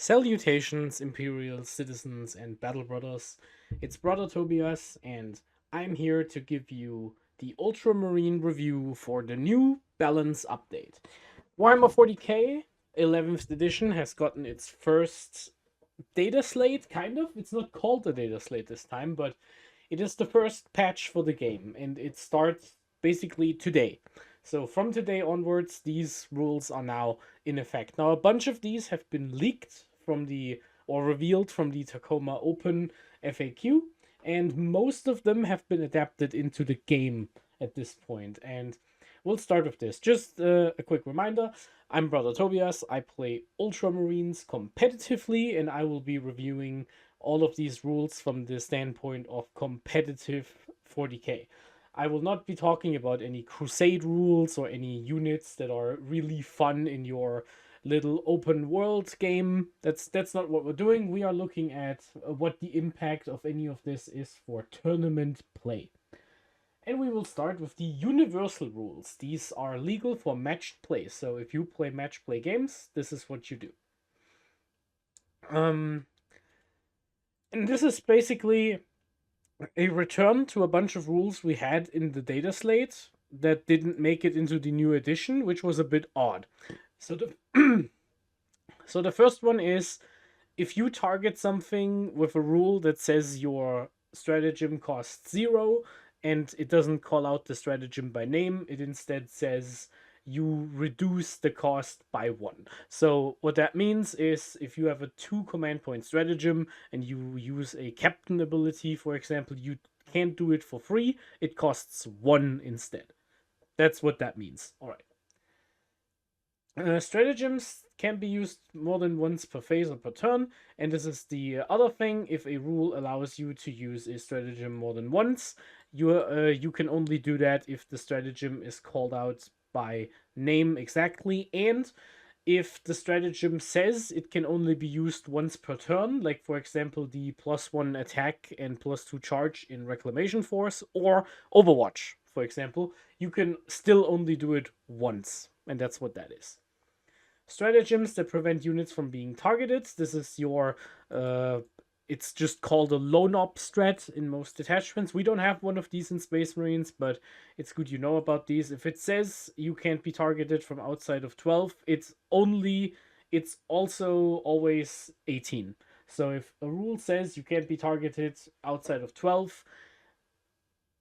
Salutations, Imperial citizens and battle brothers. It's Brother Tobias, and I'm here to give you the Ultramarine review for the new balance update. Warhammer 40k 11th edition has gotten its first data slate, kind of. It's not called a data slate this time, but it is the first patch for the game, and it starts basically today. So from today onwards, these rules are now in effect. Now, a bunch of these have been leaked from the or revealed from the Tacoma Open FAQ, and most of them have been adapted into the game at this point. And we'll start with this. Just a quick reminder, I'm Brother Tobias. I play Ultramarines competitively, and I will be reviewing all of these rules from the standpoint of competitive 40k. I will not be talking about any crusade rules or any units that are really fun in your little open world game. That's not what we're doing. We are looking at what the impact of any of this is for tournament play. And we will start with the universal rules. These are legal for matched play. So if you play match play games, this is what you do. And this is basically a return to a bunch of rules we had in the data slate that didn't make it into the new edition, which was a bit odd. So the so the first one is if you target something with a rule that says your stratagem costs 0 and it doesn't call out the stratagem by name, it instead says you reduce the cost by 1. So what that means is if you have a 2 command point stratagem and you use a captain ability, for example, you can't do it for free, it costs 1 instead. That's what that means. All right. Stratagems can be used more than once per phase or per turn, and this is the other thing. If a rule allows you to use a stratagem more than once, you can only do that if the stratagem is called out by name exactly, and if the stratagem says it can only be used once per turn, like for example the +1 attack and +2 charge in Reclamation Force or Overwatch, for example, you can still only do it once, and that's what that is. Stratagems that prevent units from being targeted. This is your it's just called a lone op strat in most detachments. We don't have one of these in Space Marines, but it's good you know about these. If it says you can't be targeted from outside of 12, it's also always 18. So if a rule says you can't be targeted outside of 12,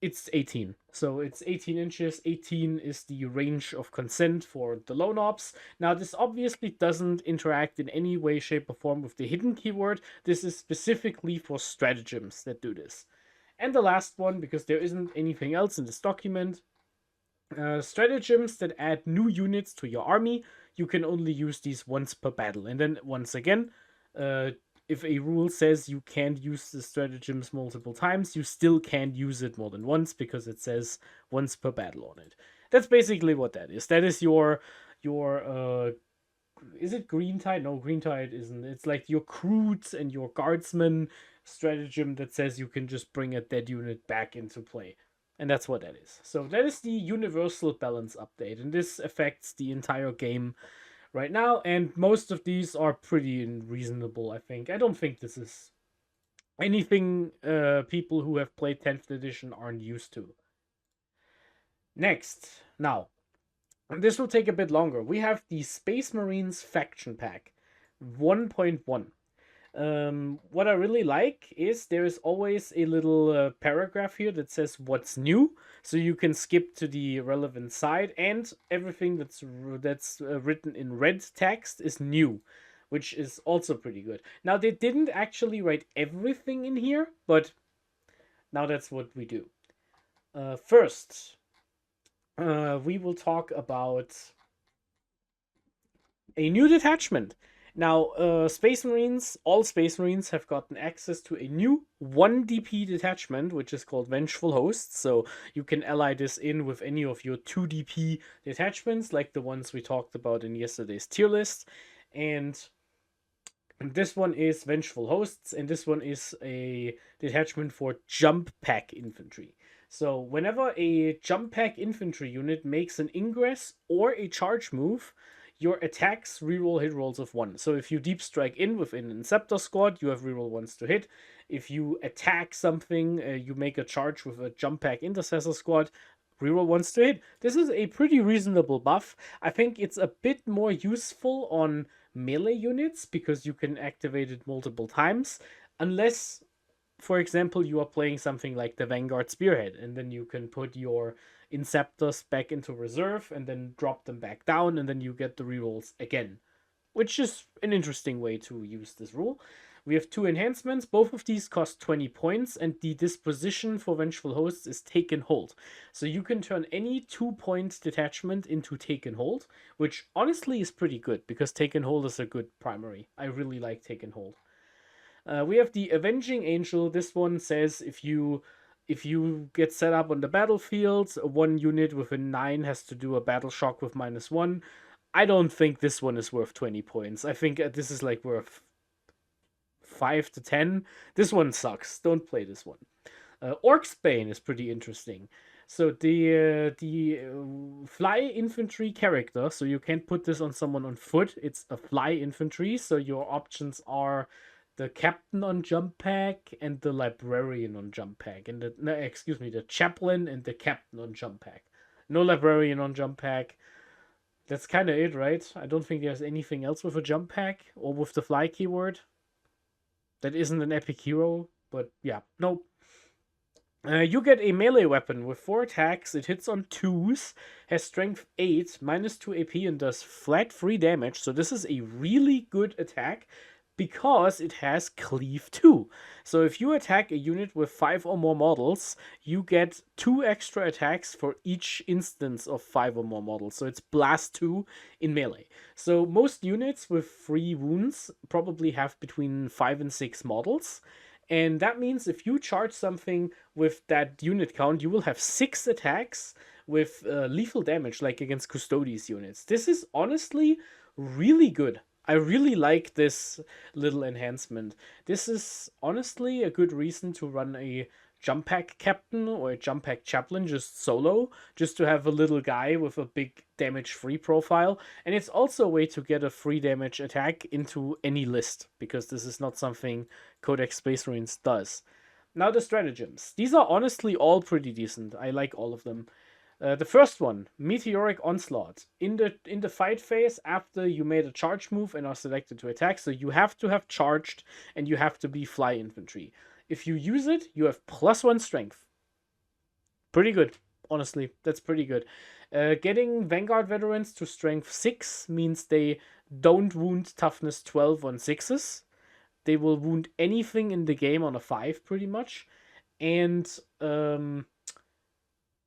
it's 18. So it's 18 inches. 18 is the range of consent for the lone ops. Now, this obviously doesn't interact in any way, shape, or form with the hidden keyword. This is specifically for stratagems that do this. And the last one, because there isn't anything else in this document, stratagems that add new units to your army, you can only use these once per battle. And then once again, if a rule says you can't use the stratagems multiple times, you still can't use it more than once because it says once per battle on it. That's basically what that is. That is your is it green tide? No, green tide isn't. It's like your Croods and your guardsman stratagem that says you can just bring a dead unit back into play. And that's what that is. So that is the universal balance update, and this affects the entire game right now, and most of these are pretty reasonable, I think. I don't think this is anything people who have played 10th edition aren't used to. Next, now, this will take a bit longer. We have the Space Marines Faction Pack 1.1. What I really like is there is always a little paragraph here that says what's new, so you can skip to the relevant side, and everything that's written in red text is new, which is also pretty good. Now, they didn't actually write everything in here, but now that's what we do. First, we will talk about a new detachment. Now, all Space Marines have gotten access to a new 1 DP detachment, which is called Vengeful Hosts. So you can ally this in with any of your 2 DP detachments, like the ones we talked about in yesterday's tier list. And this one is Vengeful Hosts, and this one is a detachment for Jump Pack Infantry. So whenever a Jump Pack Infantry unit makes an ingress or a charge move, your attacks reroll hit rolls of 1. So if you deep strike in with an Inceptor squad, you have reroll 1s to hit. If you attack something, you make a charge with a jump pack intercessor squad, reroll 1s to hit. This is a pretty reasonable buff. I think it's a bit more useful on melee units because you can activate it multiple times, unless, for example, you are playing something like the Vanguard Spearhead, and then you can put your Inceptors back into reserve and then drop them back down, and then you get the rerolls again, which is an interesting way to use this rule. We have 2 enhancements. Both of these cost 20 points, and the disposition for Vengeful Hosts is Take and Hold. So you can turn any 2-point detachment into Take and Hold, which honestly is pretty good, because Take and Hold is a good primary. I really like Take and Hold. We have the Avenging Angel. This one says if you get set up on the battlefield, one unit with a 9 has to do a battle shock with -1. I don't think this one is worth 20 points. I think this is like worth 5 to 10. This one sucks. Don't play this one. Orc's Bane is pretty interesting. So the fly infantry character, so you can't put this on someone on foot. It's a fly infantry, so your options are the captain on jump pack and the librarian on jump pack, and the chaplain and the captain on jump pack. No librarian on jump pack. That's kind of it, right? I don't think there's anything else with a jump pack or with the fly keyword. That isn't an epic hero, but yeah, no. You get a melee weapon with 4 attacks. It hits on 2s, has strength 8, -2 AP, and does flat 3 damage. So this is a really good attack because it has Cleave 2. So if you attack a unit with 5 or more models, you get 2 extra attacks for each instance of 5 or more models. So it's Blast 2 in melee. So most units with 3 wounds probably have between 5 and 6 models. And that means if you charge something with that unit count, you will have 6 attacks with lethal damage, like against Custodes units. This is honestly really good. I really like this little enhancement. This is honestly a good reason to run a jump pack captain or a jump pack chaplain just solo, just to have a little guy with a big damage free profile. And it's also a way to get a free damage attack into any list, because this is not something Codex Space Marines does. Now the stratagems. These are honestly all pretty decent. I like all of them. The first one, Meteoric Onslaught. In the fight phase, after you made a charge move and are selected to attack, so you have to have charged and you have to be fly infantry. If you use it, you have +1 strength. Pretty good, honestly. That's pretty good. Getting Vanguard veterans to strength 6 means they don't wound toughness 12 on 6s. They will wound anything in the game on a 5, pretty much. And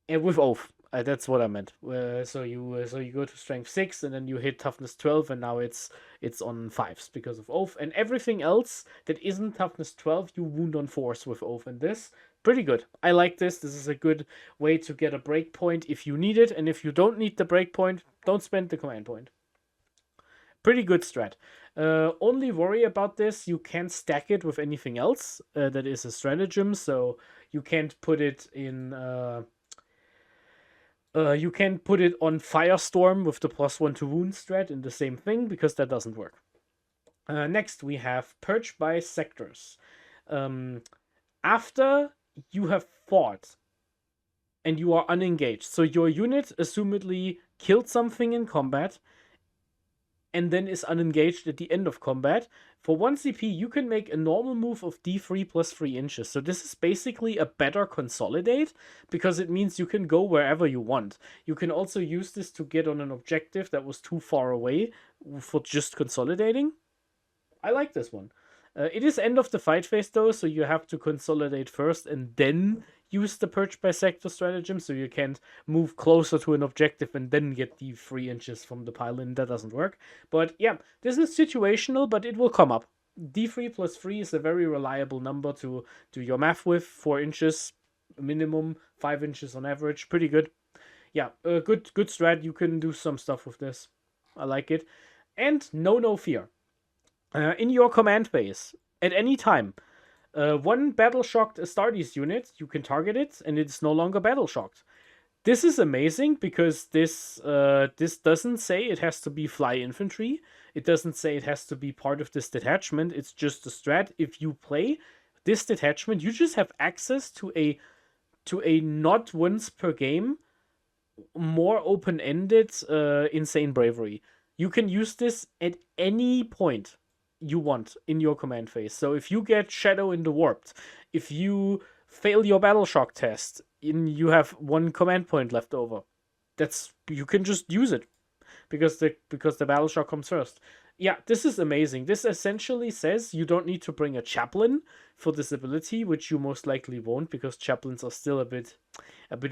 with Oath. That's what I meant. So you go to strength 6 and then you hit toughness 12, and now it's on 5s because of Oath. And everything else that isn't toughness 12, you wound on 4s with Oath. And this, pretty good. I like this. This is a good way to get a breakpoint if you need it. And if you don't need the breakpoint, don't spend the command point. Pretty good strat. Only worry about this, you can't stack it with anything else that is a stratagem. So you can't put it in... you can put it on Firestorm with the +1 to wound strat in the same thing, because that doesn't work. Next, we have Purge by Sectors. After you have fought and you are unengaged, so your unit assumedly killed something in combat and then is unengaged at the end of combat, for 1 CP, you can make a normal move of D3 plus 3 inches. So this is basically a better consolidate, because it means you can go wherever you want. You can also use this to get on an objective that was too far away for just consolidating. I like this one. It is end of the fight phase though, so you have to consolidate first and then use the Purge by Sector stratagem, so you can't move closer to an objective and then get the 3 inches from the pile-in. That doesn't work. But yeah, this is situational, but it will come up. D3 plus 3 is a very reliable number to do your math with. 4 inches minimum, 5 inches on average. Pretty good. Yeah, good strat. You can do some stuff with this. I like it. And no fear. In your command base, at any time, one battle shocked Astartes unit, you can target it, and it's no longer battle shocked. This is amazing because this doesn't say it has to be fly infantry. It doesn't say it has to be part of this detachment. It's just a strat. If you play this detachment, you just have access to a not once per game more open-ended insane bravery. You can use this at any point you want in your command phase. So if you get Shadow in the Warped, if you fail your Battle Shock test, you have one command point left over. You can just use it because the Battle Shock comes first. Yeah, this is amazing. This essentially says you don't need to bring a chaplain for this ability, which you most likely won't because chaplains are still a bit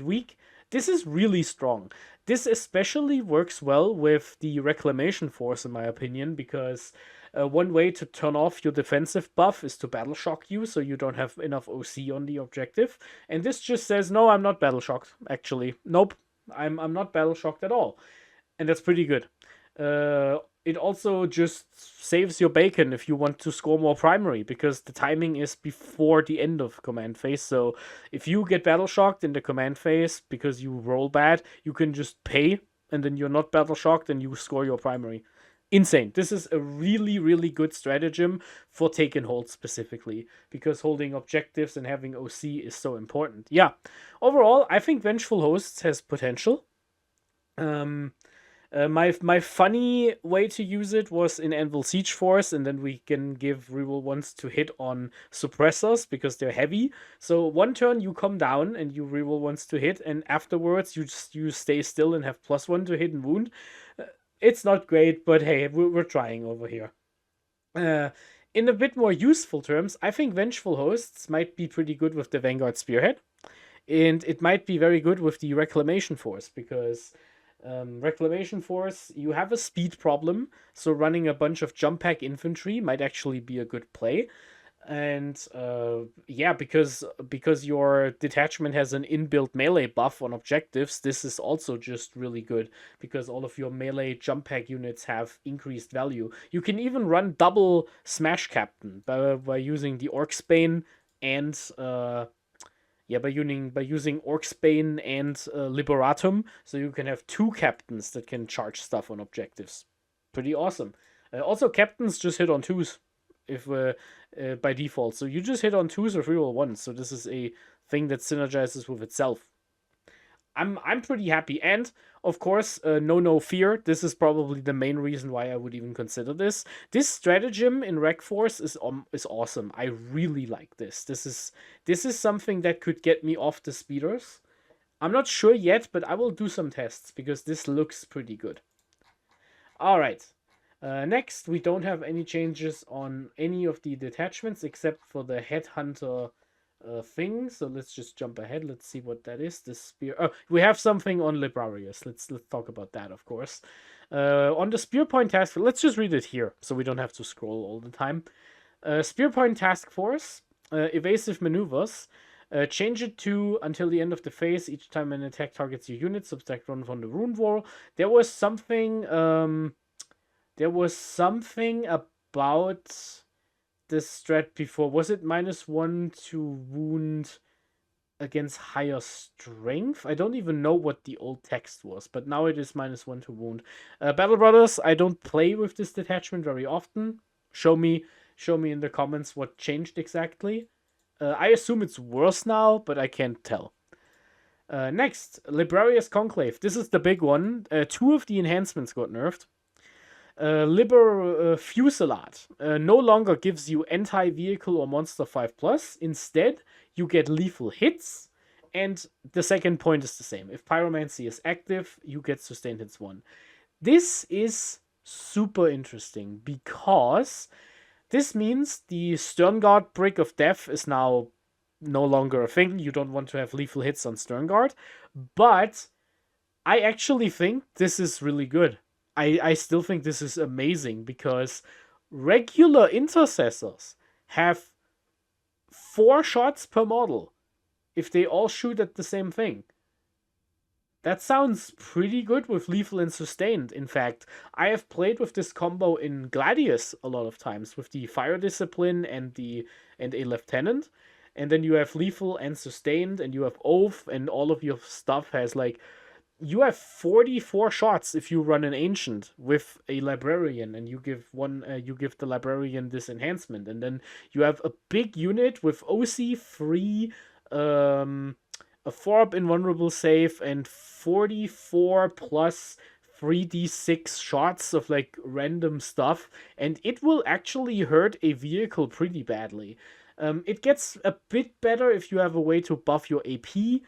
weak. This is really strong. This especially works well with the Reclamation Force, in my opinion, because one way to turn off your defensive buff is to Battle Shock you, so you don't have enough OC on the objective. And this just says, no, I'm not Battle Shocked, actually. Nope, I'm not Battle Shocked at all. And that's pretty good. It also just saves your bacon if you want to score more primary, because the timing is before the end of command phase. So if you get battle shocked in the command phase because you roll bad, you can just pay, and then you're not battle shocked and you score your primary. Insane. This is a really, really good stratagem for take and hold specifically, because holding objectives and having OC is so important. Yeah, overall, I think Vengeful Hosts has potential. My funny way to use it was in Anvil Siege Force, and then we can give reroll ones to hit on suppressors because they're heavy. So one turn you come down and you reroll ones to hit, and afterwards you stay still and have +1 to hit and wound. It's not great, but hey, we're trying over here. In a bit more useful terms, I think Vengeful Hosts might be pretty good with the Vanguard Spearhead, and it might be very good with the Reclamation Force because Reclamation Force, you have a speed problem, so running a bunch of jump pack infantry might actually be a good play. And yeah, because your detachment has an inbuilt melee buff on objectives, this is also just really good because all of your melee jump pack units have increased value. You can even run double Smash Captain by using the Orcsbane and by using Orcsbane and Liberatum, so you can have 2 captains that can charge stuff on objectives. Pretty awesome. Also, captains just hit on 2s if by default, so you just hit on 2s or reroll 1s. So this is a thing that synergizes with itself. I'm pretty happy, and of course, no fear. This is probably the main reason why I would even consider this. This stratagem in Rec Force is awesome. I really like this. This is something that could get me off the speeders. I'm not sure yet, but I will do some tests because this looks pretty good. All right. Next, we don't have any changes on any of the detachments except for the Headhunter thing. So let's just jump ahead. Let's see what that is. The spear. Oh, we have something on Librarius. Let's talk about that, of course. On the Spear Point Task Force, let's just read it here so we don't have to scroll all the time. Spear Point Task Force, evasive maneuvers. Change it to until the end of the phase. Each time an attack targets your unit, subtract 1 from the Rune Wall. There was something about this strat before. Was it -1 to wound against higher strength? I don't even know what the old text was, but now it is -1 to wound. Battle Brothers, I don't play with this detachment very often. Show me in the comments what changed exactly. I assume it's worse now, but I can't tell. Next, Librarius Conclave. This is the big one. 2 of the enhancements got nerfed. Fusillade no longer gives you anti-vehicle or monster 5+. Instead, you get lethal hits, and the second point is the same. If Pyromancy is active, you get sustained hits 1. This is super interesting because this means the Sternguard Brick of Death is now no longer a thing. You don't want to have lethal hits on Sternguard, but I actually think this is really good. I still think this is amazing because regular intercessors have 4 shots per model if they all shoot at the same thing. That sounds pretty good with lethal and sustained. In fact, I have played with this combo in Gladius a lot of times with the Fire Discipline and a Lieutenant, and then you have lethal and sustained, and you have oath, and all of your stuff has like you have 44 shots if you run an ancient with a librarian, and you give the librarian this enhancement, and then you have a big unit with OC 3, a 4-up invulnerable save, and 44 plus 3d6 shots of like random stuff, and it will actually hurt a vehicle pretty badly. It gets a bit better if you have a way to buff your AP,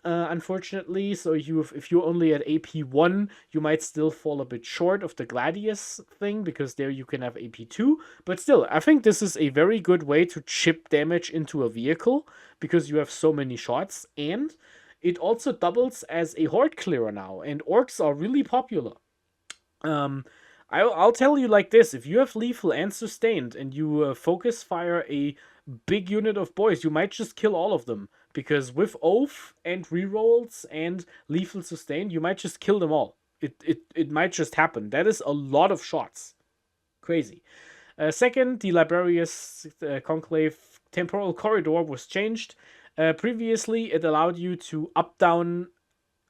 unfortunately. So if you're only at AP1, you might still fall a bit short of the Gladius thing, because there you can have AP2. But still, I think this is a very good way to chip damage into a vehicle, because you have so many shots, and it also doubles as a horde clearer now, and orcs are really popular. I'll tell you like this: if you have lethal and sustained, and you focus fire a big unit of boys, you might just kill all of them, because with oath and rerolls and lethal sustained, you might just kill them all. It might just happen. That is a lot of shots. Crazy. Second, the Librarius Conclave Temporal Corridor was changed. Previously, it allowed you to up down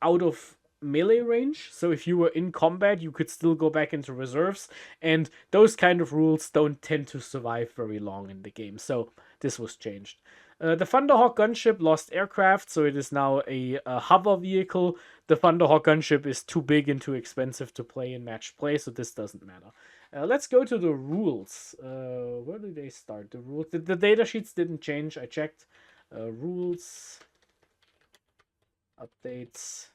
out of melee range, so if you were in combat, you could still go back into reserves, and those kind of rules don't tend to survive very long in the game, so this was changed. The Thunderhawk gunship lost aircraft, so it is now a hover vehicle. The Thunderhawk gunship is too big and too expensive to play in match play, so this doesn't matter. Let's go to the rules. Where do they start? The rules. The data sheets didn't change. I checked. Rules. Updates.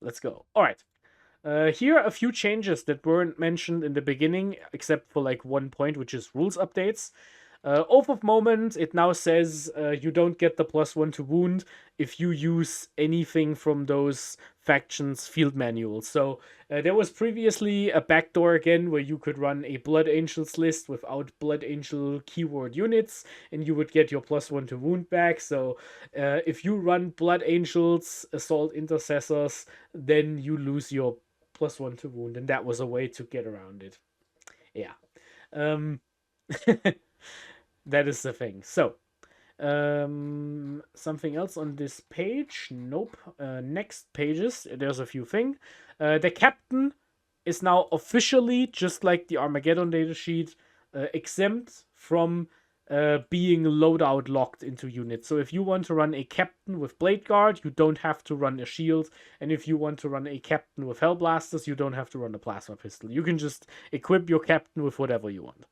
Let's go. All right. Here are a few changes that weren't mentioned in the beginning, except for like one point, which is rules updates. Oath of Moment, it now says you don't get the +1 to wound if you use anything from those factions' field manuals. So there was previously a backdoor again where you could run a Blood Angels list without Blood Angel keyword units, and you would get your +1 to wound back. So if you run Blood Angels, Assault Intercessors, then you lose your +1 to wound, and that was a way to get around it. Yeah. That is the thing. So, something else on this page? Nope. Next pages, there's a few things. The captain is now officially, just like the Armageddon datasheet, exempt from being loadout locked into units. So if you want to run a captain with Blade Guard, you don't have to run a shield. And if you want to run a captain with Hellblasters, you don't have to run a plasma pistol. You can just equip your captain with whatever you want.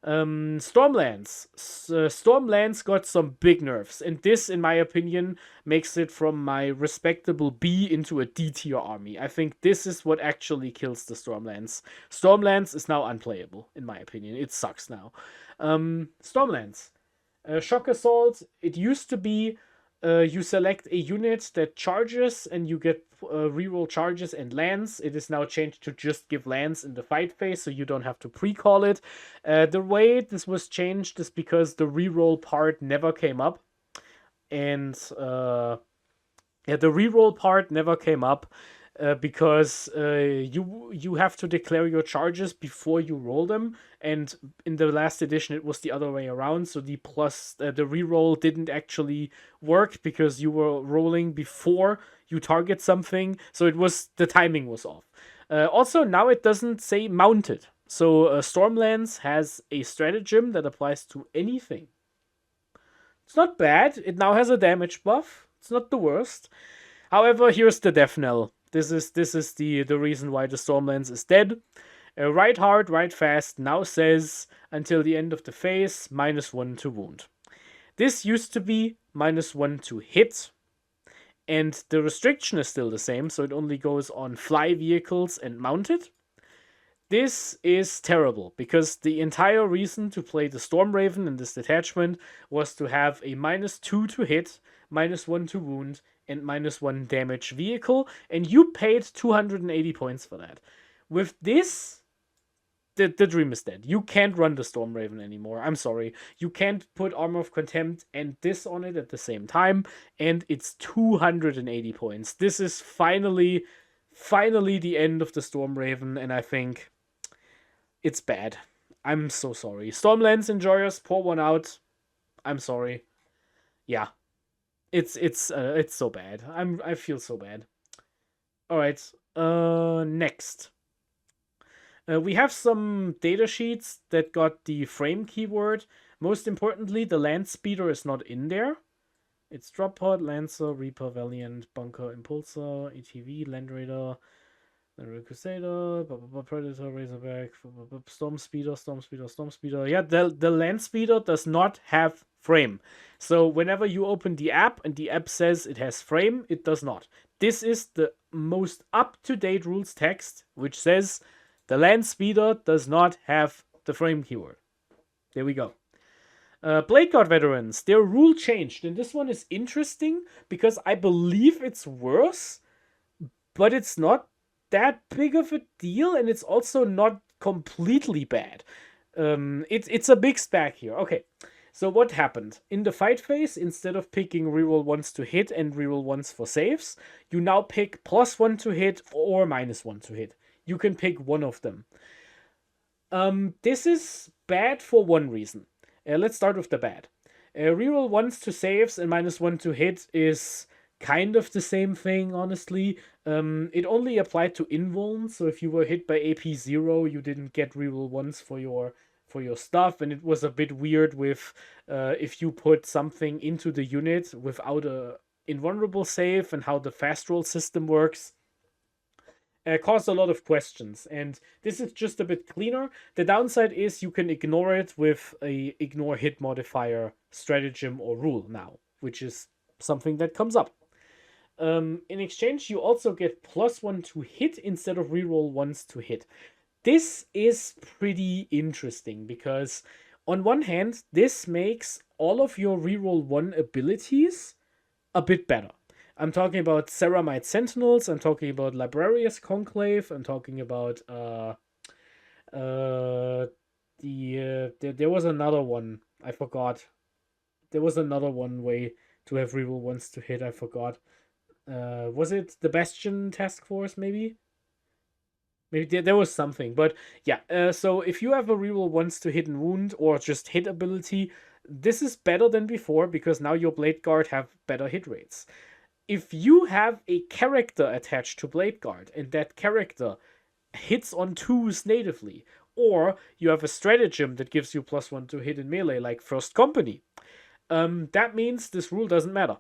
Stormlands. Stormlands got some big nerfs, and this, in my opinion, makes it from my respectable B into a D tier army. I think this is what actually kills the Stormlands. Stormlands is now unplayable, in my opinion. It sucks now. Stormlands. Shock Assault. It used to be you select a unit that charges and you get reroll charges and lands. It is now changed to just give lands in the fight phase, so you don't have to pre-call it. The way this was changed is because the reroll part never came up. And the reroll part never came up because you have to declare your charges before you roll them, and in the last edition it was the other way around, so the reroll didn't actually work because you were rolling before you target something, so the timing was off. Also, now it doesn't say mounted, so Stormlands has a stratagem that applies to anything. It's not bad. It now has a damage buff. It's not the worst. However, here's the death knell. This is the reason why the Stormlands is dead. Ride hard, ride fast now says until the end of the phase, -1 to wound. This used to be -1 to hit, and the restriction is still the same, so it only goes on fly vehicles and mounted. This is terrible, because the entire reason to play the Stormraven in this detachment was to have a -2 to hit, -1 to wound, and -1 damage vehicle, and you paid 280 points for that. With this, the dream is dead. You can't run the Stormraven anymore. I'm sorry. You can't put Armor of Contempt and this on it at the same time, and it's 280 points. This is finally the end of the Stormraven, and I think it's bad. I'm so sorry. Stormlands enjoyers, pour one out. I'm sorry. Yeah, it's so bad. I feel so bad. All right. Next. We have some data sheets that got the frame keyword. Most importantly, the land speeder is not in there. It's drop pod, Lancer, Reaper, Valiant, Bunker, Impulsor, ATV, Land Raider, Crusader, Predator, Razorback, Storm Speeder, Storm Speeder, Storm Speeder. Yeah, the Land Speeder does not have frame. So whenever you open the app and the app says it has frame, it does not. This is the most up-to-date rules text, which says the Land Speeder does not have the frame keyword. There we go. Blade Guard veterans, their rule changed, and this one is interesting because I believe it's worse, but it's not that big of a deal, and it's also not completely bad. It's a mixed bag here. Okay, so what happened? In the fight phase, instead of picking reroll ones to hit and reroll ones for saves, you now pick +1 to hit or -1 to hit. You can pick one of them. This is bad for one reason. Let's start with the bad. Reroll ones to saves and -1 to hit is kind of the same thing, honestly. It only applied to invuln, so if you were hit by AP 0, you didn't get reroll ones for your stuff, and it was a bit weird with if you put something into the unit without a invulnerable save and how the fast roll system works. Caused a lot of questions, and this is just a bit cleaner. The downside is you can ignore it with a ignore hit modifier stratagem or rule now, which is something that comes up. In exchange, you also get +1 to hit instead of reroll ones to hit. This is pretty interesting because on one hand, this makes all of your reroll 1 abilities a bit better. I'm talking about Ceramite Sentinels, I'm talking about Librarius Conclave, I'm talking about there was another one, I forgot. There was another one way to have reroll ones to hit, I forgot. Was it the Bastion Task Force, maybe? Maybe there was something, but yeah. So if you have a reroll ones to hit and wound or just hit ability, this is better than before because now your Blade Guard have better hit rates. If you have a character attached to Blade Guard and that character hits on 2s natively, or you have a stratagem that gives you +1 to hit in melee, like First Company, that means this rule doesn't matter.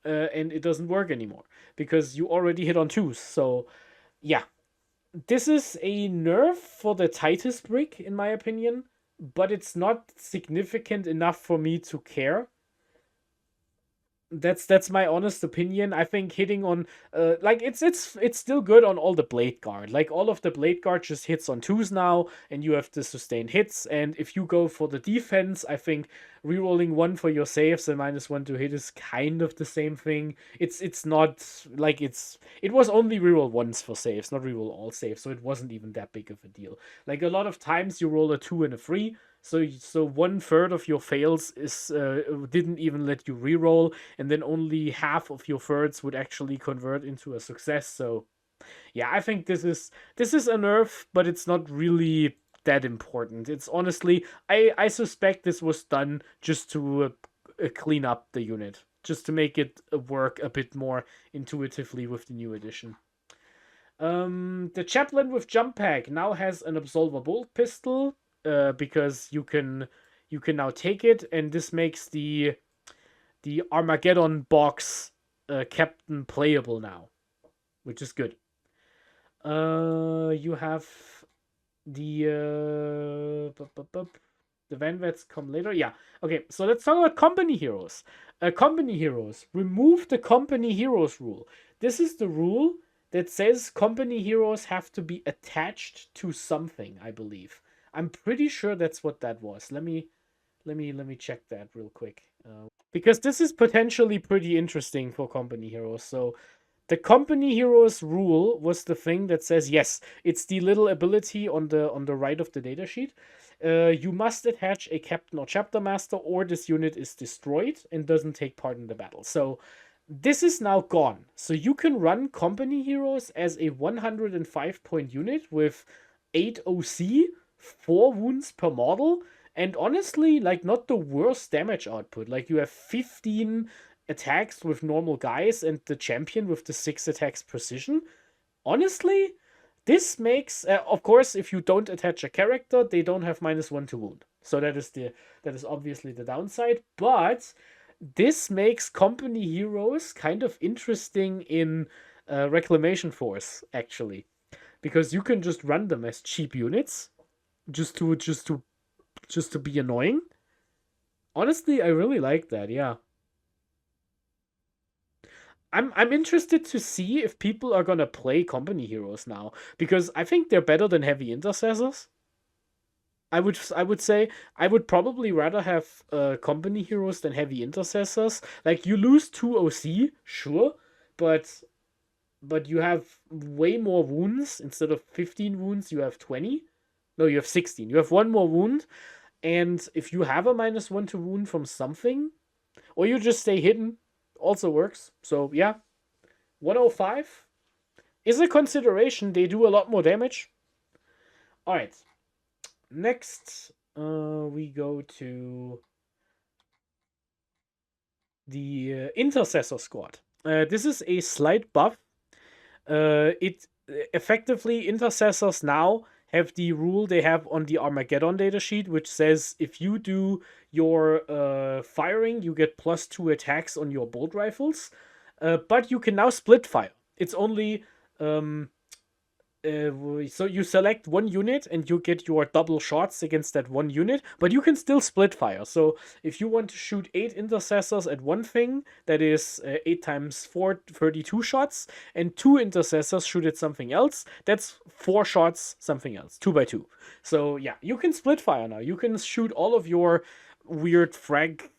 And it doesn't work anymore because you already hit on 2s. So, yeah. This is a nerf for the Titus brick, in my opinion, but it's not significant enough for me to care. That's my honest opinion. I think hitting on like it's still good on all the Blade Guard. Like all of the Blade Guard just hits on 2s now, and you have the sustained hits. And if you go for the defense, I think rerolling 1 for your saves and -1 to hit is kind of the same thing. It's not like it was only reroll once for saves, not reroll all saves, so it wasn't even that big of a deal. Like a lot of times you roll a 2 and a 3. So 1/3 of your fails is didn't even let you reroll, and then only half of your thirds would actually convert into a success. So yeah, I think this is a nerf, but it's not really that important. It's honestly, I suspect this was done just to clean up the unit, just to make it work a bit more intuitively with the new edition. The Chaplain with Jump Pack now has an Absolver Bolt Pistol. Because you can now take it, and this makes the Armageddon box captain playable now, which is good. You have the Vanvets come later. Yeah. Okay. So let's talk about company heroes. Company heroes. Remove the company heroes rule. This is the rule that says company heroes have to be attached to something, I believe. I'm pretty sure that's what that was. Let me check that real quick. Because this is potentially pretty interesting for company heroes. So the company heroes rule was the thing that says, yes, it's the little ability on the right of the datasheet. You must attach a captain or chapter master, or this unit is destroyed and doesn't take part in the battle. So this is now gone. So you can run company heroes as a 105 point unit with 8 OC 4 wounds per model, and honestly, like, not the worst damage output. Like, you have 15 attacks with normal guys and the champion with the 6 attacks precision. Honestly, this makes, of course, if you don't attach a character, they don't have -1 to wound. So that is obviously the downside. But this makes company heroes kind of interesting in Reclamation Force, actually, because you can just run them as cheap units, just to be annoying. Honestly, I really like that. Yeah. I'm interested to see if people are gonna play company heroes now, because I think they're better than heavy intercessors. I would say I would probably rather have company heroes than heavy intercessors. Like, you lose 2 OC, sure, but you have way more wounds. Instead of 15 wounds, you have 20. No, you have 16. You have one more wound, and if you have a -1 to wound from something, or you just stay hidden, also works. So yeah, 105 is a consideration. They do a lot more damage. All right. Next, we go to the Intercessor Squad. This is a slight buff. It effectively, intercessors now have the rule they have on the Armageddon datasheet, which says if you do your firing, you get +2 attacks on your bolt rifles, but you can now split fire. It's only so you select one unit and you get your double shots against that one unit, but you can still split fire. So if you want to shoot 8 intercessors at one thing, that is 8 times 4, 32 shots, and 2 intercessors shoot at something else, that's 4 shots something else, 2 by 2. So yeah, you can split fire now. You can shoot all of your weird frag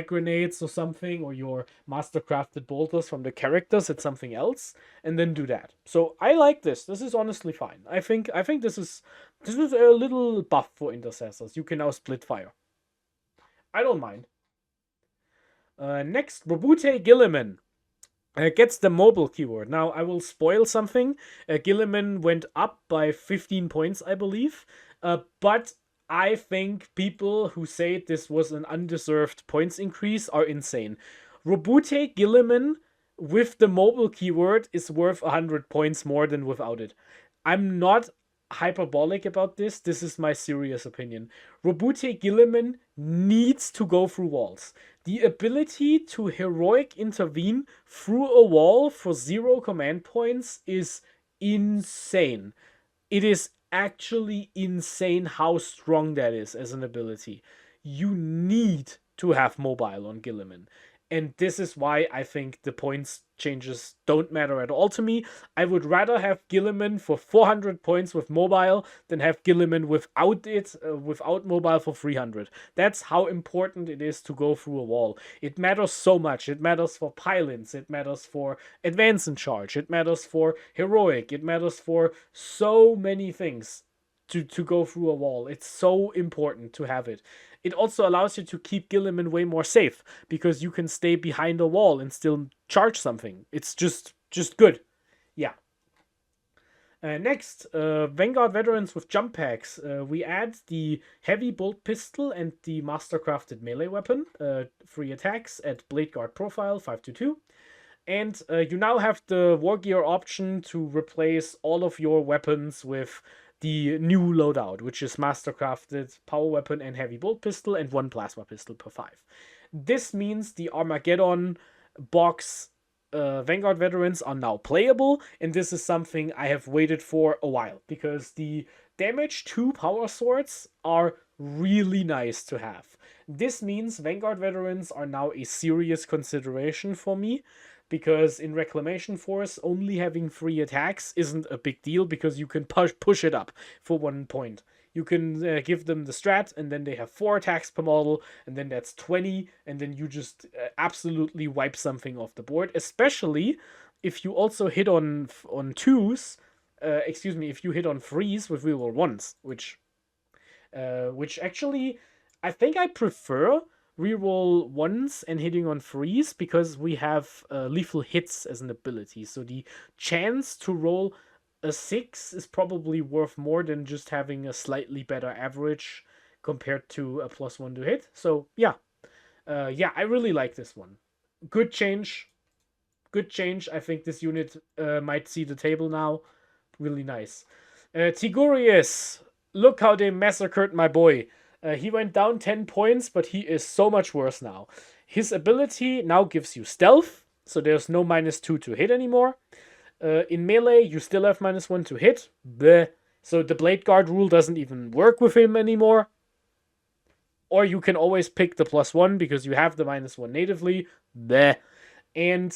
grenades or something, or your mastercrafted bolters from the characters at something else, and then do that. So I like this. This is honestly fine. I think this is a little buff for intercessors. You can now split fire. I don't mind. Next, Robute Gilliman gets the mobile keyword. Now, I will spoil something. Gilliman went up by 15 points, I believe. But I think people who say this was an undeserved points increase are insane. Robute Gilliman with the mobile keyword is worth 100 points more than without it. I'm not hyperbolic about this. This is my serious opinion. Robute Gilliman needs to go through walls. The ability to heroic intervene through a wall for 0 command points is insane. It is actually insane how strong that is as an ability. You need to have mobile on Gilliman. And this is why I think the points changes don't matter at all to me. I would rather have Gilliman for 400 points with mobile than have Gilliman without it, without mobile for 300. That's how important it is to go through a wall. It matters so much. It matters for pylons. It matters for advance and charge. It matters for heroic. It matters for so many things to go through a wall. It's so important to have it. It also allows you to keep Gilliman way more safe, because you can stay behind a wall and still charge something. It's just good. Yeah. Next, Vanguard veterans with jump packs. We add the heavy bolt pistol and the mastercrafted melee weapon. 3 attacks at blade guard profile 522. And you now have the war gear option to replace all of your weapons with the new loadout, which is mastercrafted power weapon and heavy bolt pistol, and 1 plasma pistol per 5. This means the Armageddon box Vanguard veterans are now playable, and this is something I have waited for a while, because the damage 2 power swords are really nice to have. This means Vanguard veterans are now a serious consideration for me, because in Reclamation Force, only having 3 attacks isn't a big deal, because you can push it up for 1 point. You can give them the strat, and then they have 4 attacks per model, and then that's 20, and then you just absolutely wipe something off the board, especially if you also hit on 2s, if you hit on 3s with reroll 1s, which actually, I think I prefer reroll 1s and hitting on 3s, because we have lethal hits as an ability. So the chance to roll a 6 is probably worth more than just having a slightly better average compared to a +1 to hit. So yeah, yeah, I really like this one. Good change. Good change. I think this unit might see the table now. Really nice. Tigurius. Look how they massacred my boy. He went down 10 points, but he is so much worse now. His ability now gives you stealth, so there's no -2 to hit anymore. In melee, you still have -1 to hit. Bleh. So the Blade Guard rule doesn't even work with him anymore. Or you can always pick the +1 because you have the -1 natively. Bleh. And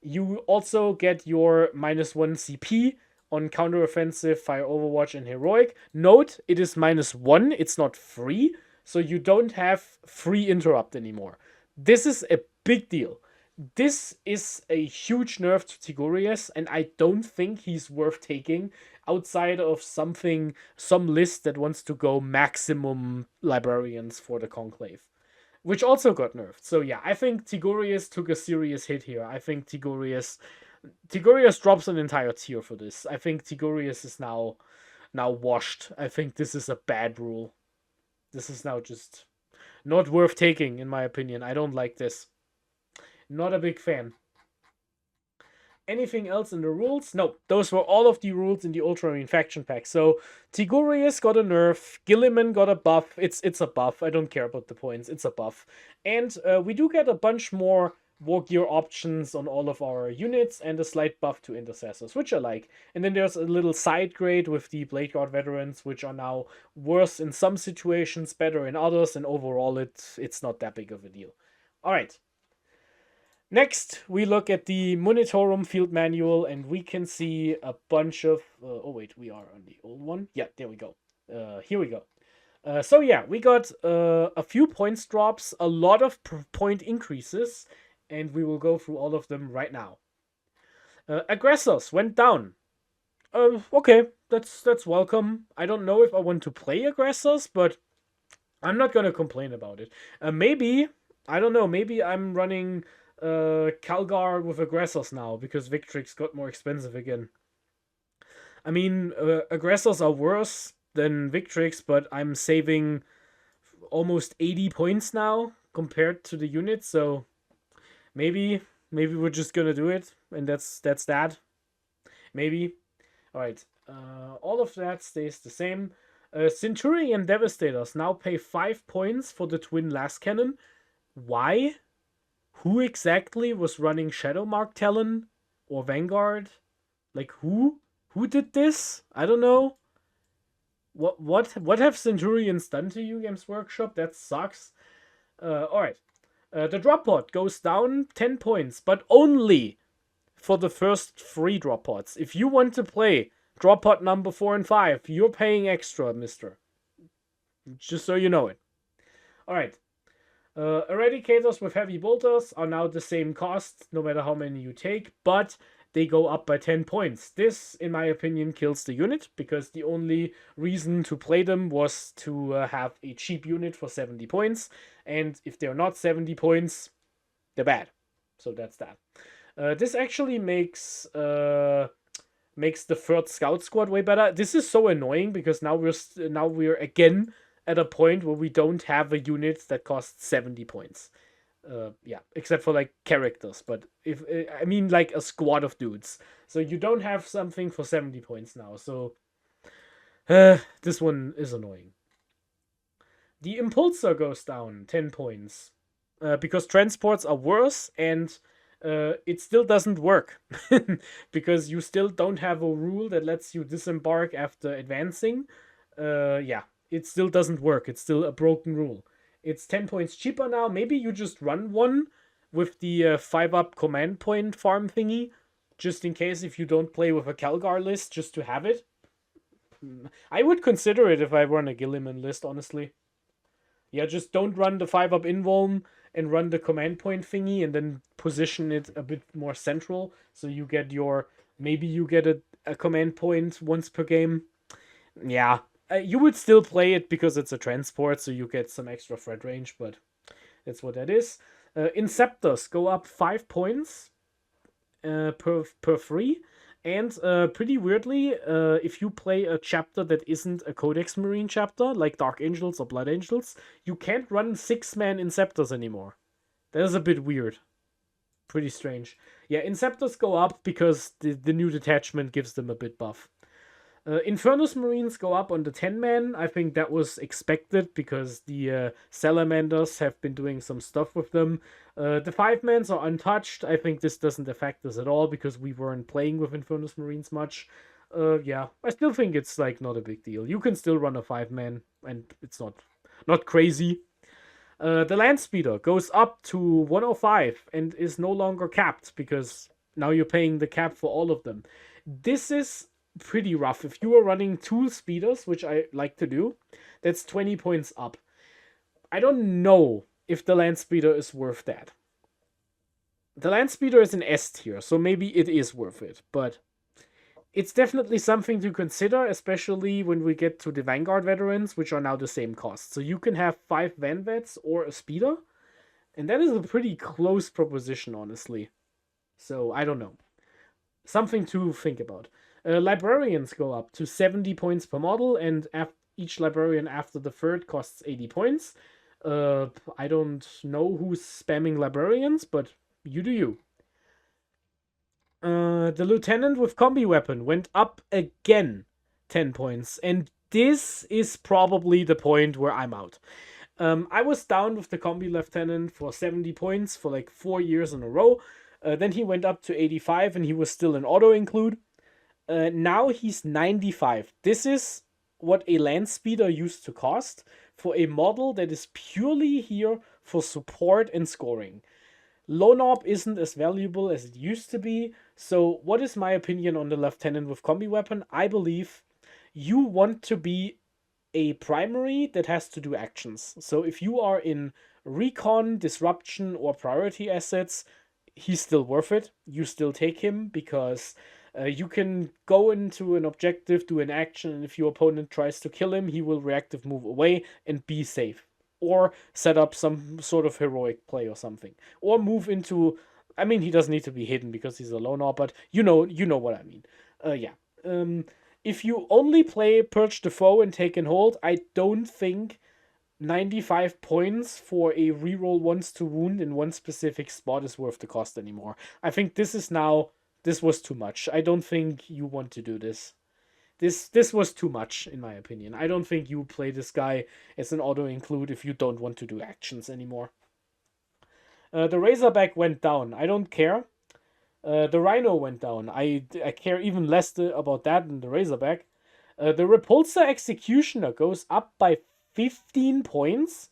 you also get your -1 CP on counteroffensive, fire overwatch, and heroic. Note, it is -1, it's not free, so you don't have free interrupt anymore. This is a big deal. This is a huge nerf to Tigurius, and I don't think he's worth taking outside of some list that wants to go maximum librarians for the Conclave, which also got nerfed. So yeah, I think Tigurius took a serious hit here. I think Tigurius drops an entire tier for this. I think Tigurius is now washed. I think this is a bad rule. This is now just not worth taking, in my opinion. I don't like this. Not a big fan. Anything else in the rules? No, those were all of the rules in the Ultramarine faction pack. So Tigurius got a nerf, Gilliman got a buff. It's a buff. I don't care about the points. It's a buff. And we do get a bunch more war gear options on all of our units and a slight buff to intercessors, which I like. And then there's a little side grade with the Blade Guard veterans, which are now worse in some situations, better in others, and overall it's not that big of a deal. All right. Next, we look at the Monitorum field manual, and we can see a bunch of... oh, wait, we are on the old one. Yeah, there we go. Here we go. So yeah, we got a few points drops, a lot of point increases, and we will go through all of them right now. Aggressors went down. Okay, that's welcome. I don't know if I want to play aggressors, but I'm not gonna complain about it. Maybe, I don't know, maybe I'm running... Calgar with aggressors now because Victrix got more expensive again. I mean, aggressors are worse than Victrix, but I'm saving almost 80 points now compared to the unit, so maybe we're just gonna do it, and that's that. Maybe. Alright, all of that stays the same. Centurion Devastators now pay 5 points for the Twin Last Cannon. Why? Who exactly was running Shadowmark Talon or Vanguard? Like who? Who did this? I don't know. What have Centurions done to you, Games Workshop? That sucks. Alright. The drop pod goes down 10 points, but only for the first 3 drop pods. If you want to play drop pod number 4 and 5, you're paying extra, mister. Just so you know it. Alright. Eradicators with heavy bolters are now the same cost, no matter how many you take, but they go up by 10 points. This, in my opinion, kills the unit, because the only reason to play them was to have a cheap unit for 70 points, and if they're not 70 points, they're bad. So that's that. This actually makes the 3rd Scout Squad way better. This is so annoying, because now we're again at a point where we don't have a unit that costs 70 points. Yeah, except for like characters, but I mean like a squad of dudes. So you don't have something for 70 points now. So this one is annoying. The Impulsor goes down 10 points because transports are worse, and it still doesn't work because you still don't have a rule that lets you disembark after advancing. Yeah. It still doesn't work. It's still a broken rule. It's 10 points cheaper now. Maybe you just run one with the 5-up command point farm thingy, just in case if you don't play with a Calgar list, just to have it. I would consider it if I run a Gilliman list, honestly. Yeah, just don't run the 5-up invuln and run the command point thingy, and then position it a bit more central, so you get maybe you get a command point once per game. Yeah. You would still play it because it's a transport, so you get some extra threat range, but that's what that is. Inceptors go up 5 points per 3, And pretty weirdly, if you play a chapter that isn't a Codex Marine chapter, like Dark Angels or Blood Angels, you can't run 6-man Inceptors anymore. That is a bit weird. Pretty strange. Yeah, Inceptors go up because the new detachment gives them a bit buff. Infernus Marines go up on the 10-man. I think that was expected because the Salamanders have been doing some stuff with them. The 5-mans are untouched. I think this doesn't affect us at all because we weren't playing with Infernus Marines much. Yeah, I still think it's like not a big deal. You can still run a 5-man and it's not crazy. The land speeder goes up to 105 and is no longer capped because now you're paying the cap for all of them. This is pretty rough. If you are running 2 speeders, which I like to do, that's 20 points up. I don't know if the land speeder is worth that. The land speeder is an S tier, so maybe it is worth it, but it's definitely something to consider, especially when we get to the Vanguard veterans, which are now the same cost. So you can have 5 Van Vets or a speeder, and that is a pretty close proposition, honestly. So I don't know. Something to think about. Librarians go up to 70 points per model, and each librarian after the third costs 80 points. I don't know who's spamming librarians, but you do you. The lieutenant with combi weapon went up again 10 points, and this is probably the point where I'm out. I was down with the combi lieutenant for 70 points for like 4 years in a row. Then he went up to 85 and he was still an auto include. Now he's 95. This is what a land speeder used to cost for a model that is purely here for support and scoring. Lone Orb isn't as valuable as it used to be. So what is my opinion on the lieutenant with combi weapon? I believe you want to be a primary that has to do actions. So if you are in recon, disruption, or priority assets, he's still worth it. You still take him because you can go into an objective, do an action, and if your opponent tries to kill him, he will reactive move away and be safe. Or set up some sort of heroic play or something. Or move into. I mean, he doesn't need to be hidden because he's a lone orb, but you know what I mean. Yeah. If you only play Purge the Foe and Take and Hold, I don't think 95 points for a reroll once to wound in one specific spot is worth the cost anymore. I think this was too much. I don't think you want to do this. This was too much, in my opinion. I don't think you play this guy as an auto-include if you don't want to do actions anymore. The Razorback went down. I don't care. The Rhino went down. I care even less about that than the Razorback. The Repulsor Executioner goes up by 15 points.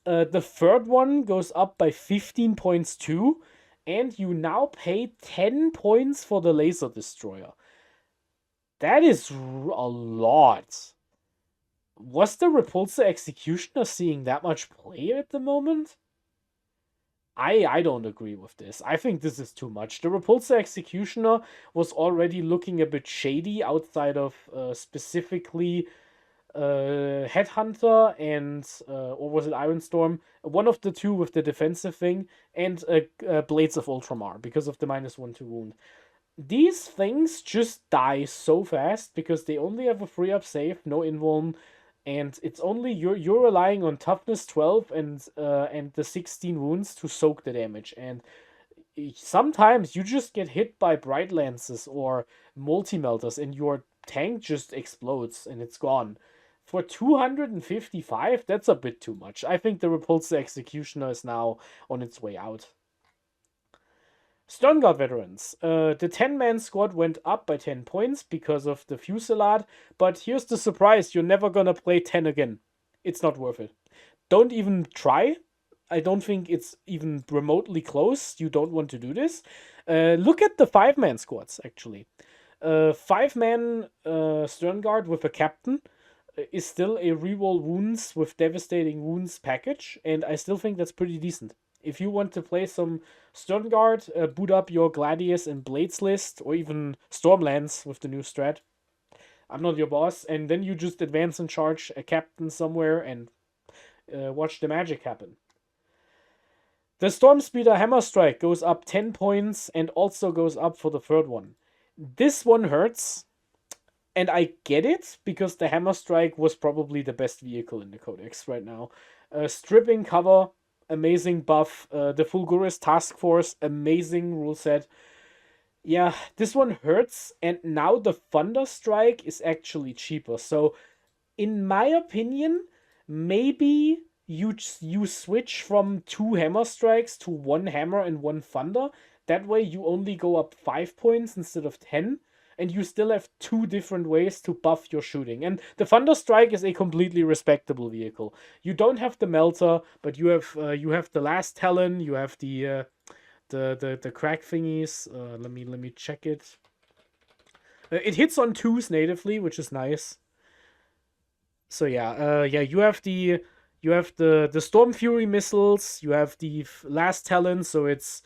The third one goes up by 15 points too. And you now pay 10 points for the Laser Destroyer. That is a lot. Was the Repulsor Executioner seeing that much play at the moment? I don't agree with this. I think this is too much. The Repulsor Executioner was already looking a bit shady outside of specifically Headhunter and or was it Ironstorm? One of the two with the defensive thing, and Blades of Ultramar because of the -1 to wound. These things just die so fast because they only have a 3-up save, no invuln, and it's only you're relying on toughness 12 and the 16 wounds to soak the damage. And sometimes you just get hit by bright lances or multi-melters and your tank just explodes and it's gone. For 255, that's a bit too much. I think the Repulsor Executioner is now on its way out. Sternguard veterans. The 10-man squad went up by 10 points because of the Fusillade, but here's the surprise, you're never gonna play 10 again. It's not worth it. Don't even try. I don't think it's even remotely close. You don't want to do this. Look at the 5-man squads, actually. 5-man Sternguard with a captain is still a reroll wounds with devastating wounds package, and I still think that's pretty decent. If you want to play some Sternguard, boot up your Gladius and Blades list, or even Stormlands with the new strat. I'm not your boss, and then you just advance and charge a captain somewhere and watch the magic happen. The Stormspeeder Hammer Strike goes up 10 points and also goes up for the third one. This one hurts, and I get it because the Hammer Strike was probably the best vehicle in the Codex right now. Stripping cover, amazing buff. The Fulguris Task Force, amazing rule set. Yeah, this one hurts, and now the Thunder Strike is actually cheaper. So, in my opinion, maybe you switch from 2 Hammer Strikes to 1 Hammer and 1 Thunder. That way, you only go up 5 points instead of 10, and you still have 2 different ways to buff your shooting. And the Thunder Strike is a completely respectable vehicle. You don't have the Melter, but you have the Last Talon, you have the crack thingies. Let me check it. It hits on 2s natively, which is nice. So yeah, you have the Storm Fury missiles. You have the Last Talon, so it's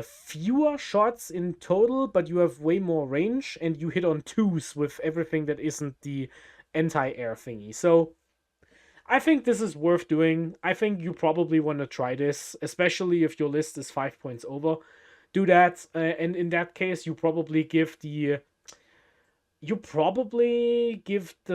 fewer shots in total, but you have way more range, and you hit on 2s with everything that isn't the anti-air thingy. So I think this is worth doing. I think you probably want to try this, especially if your list is 5 points over. Do that, and in that case, you probably give the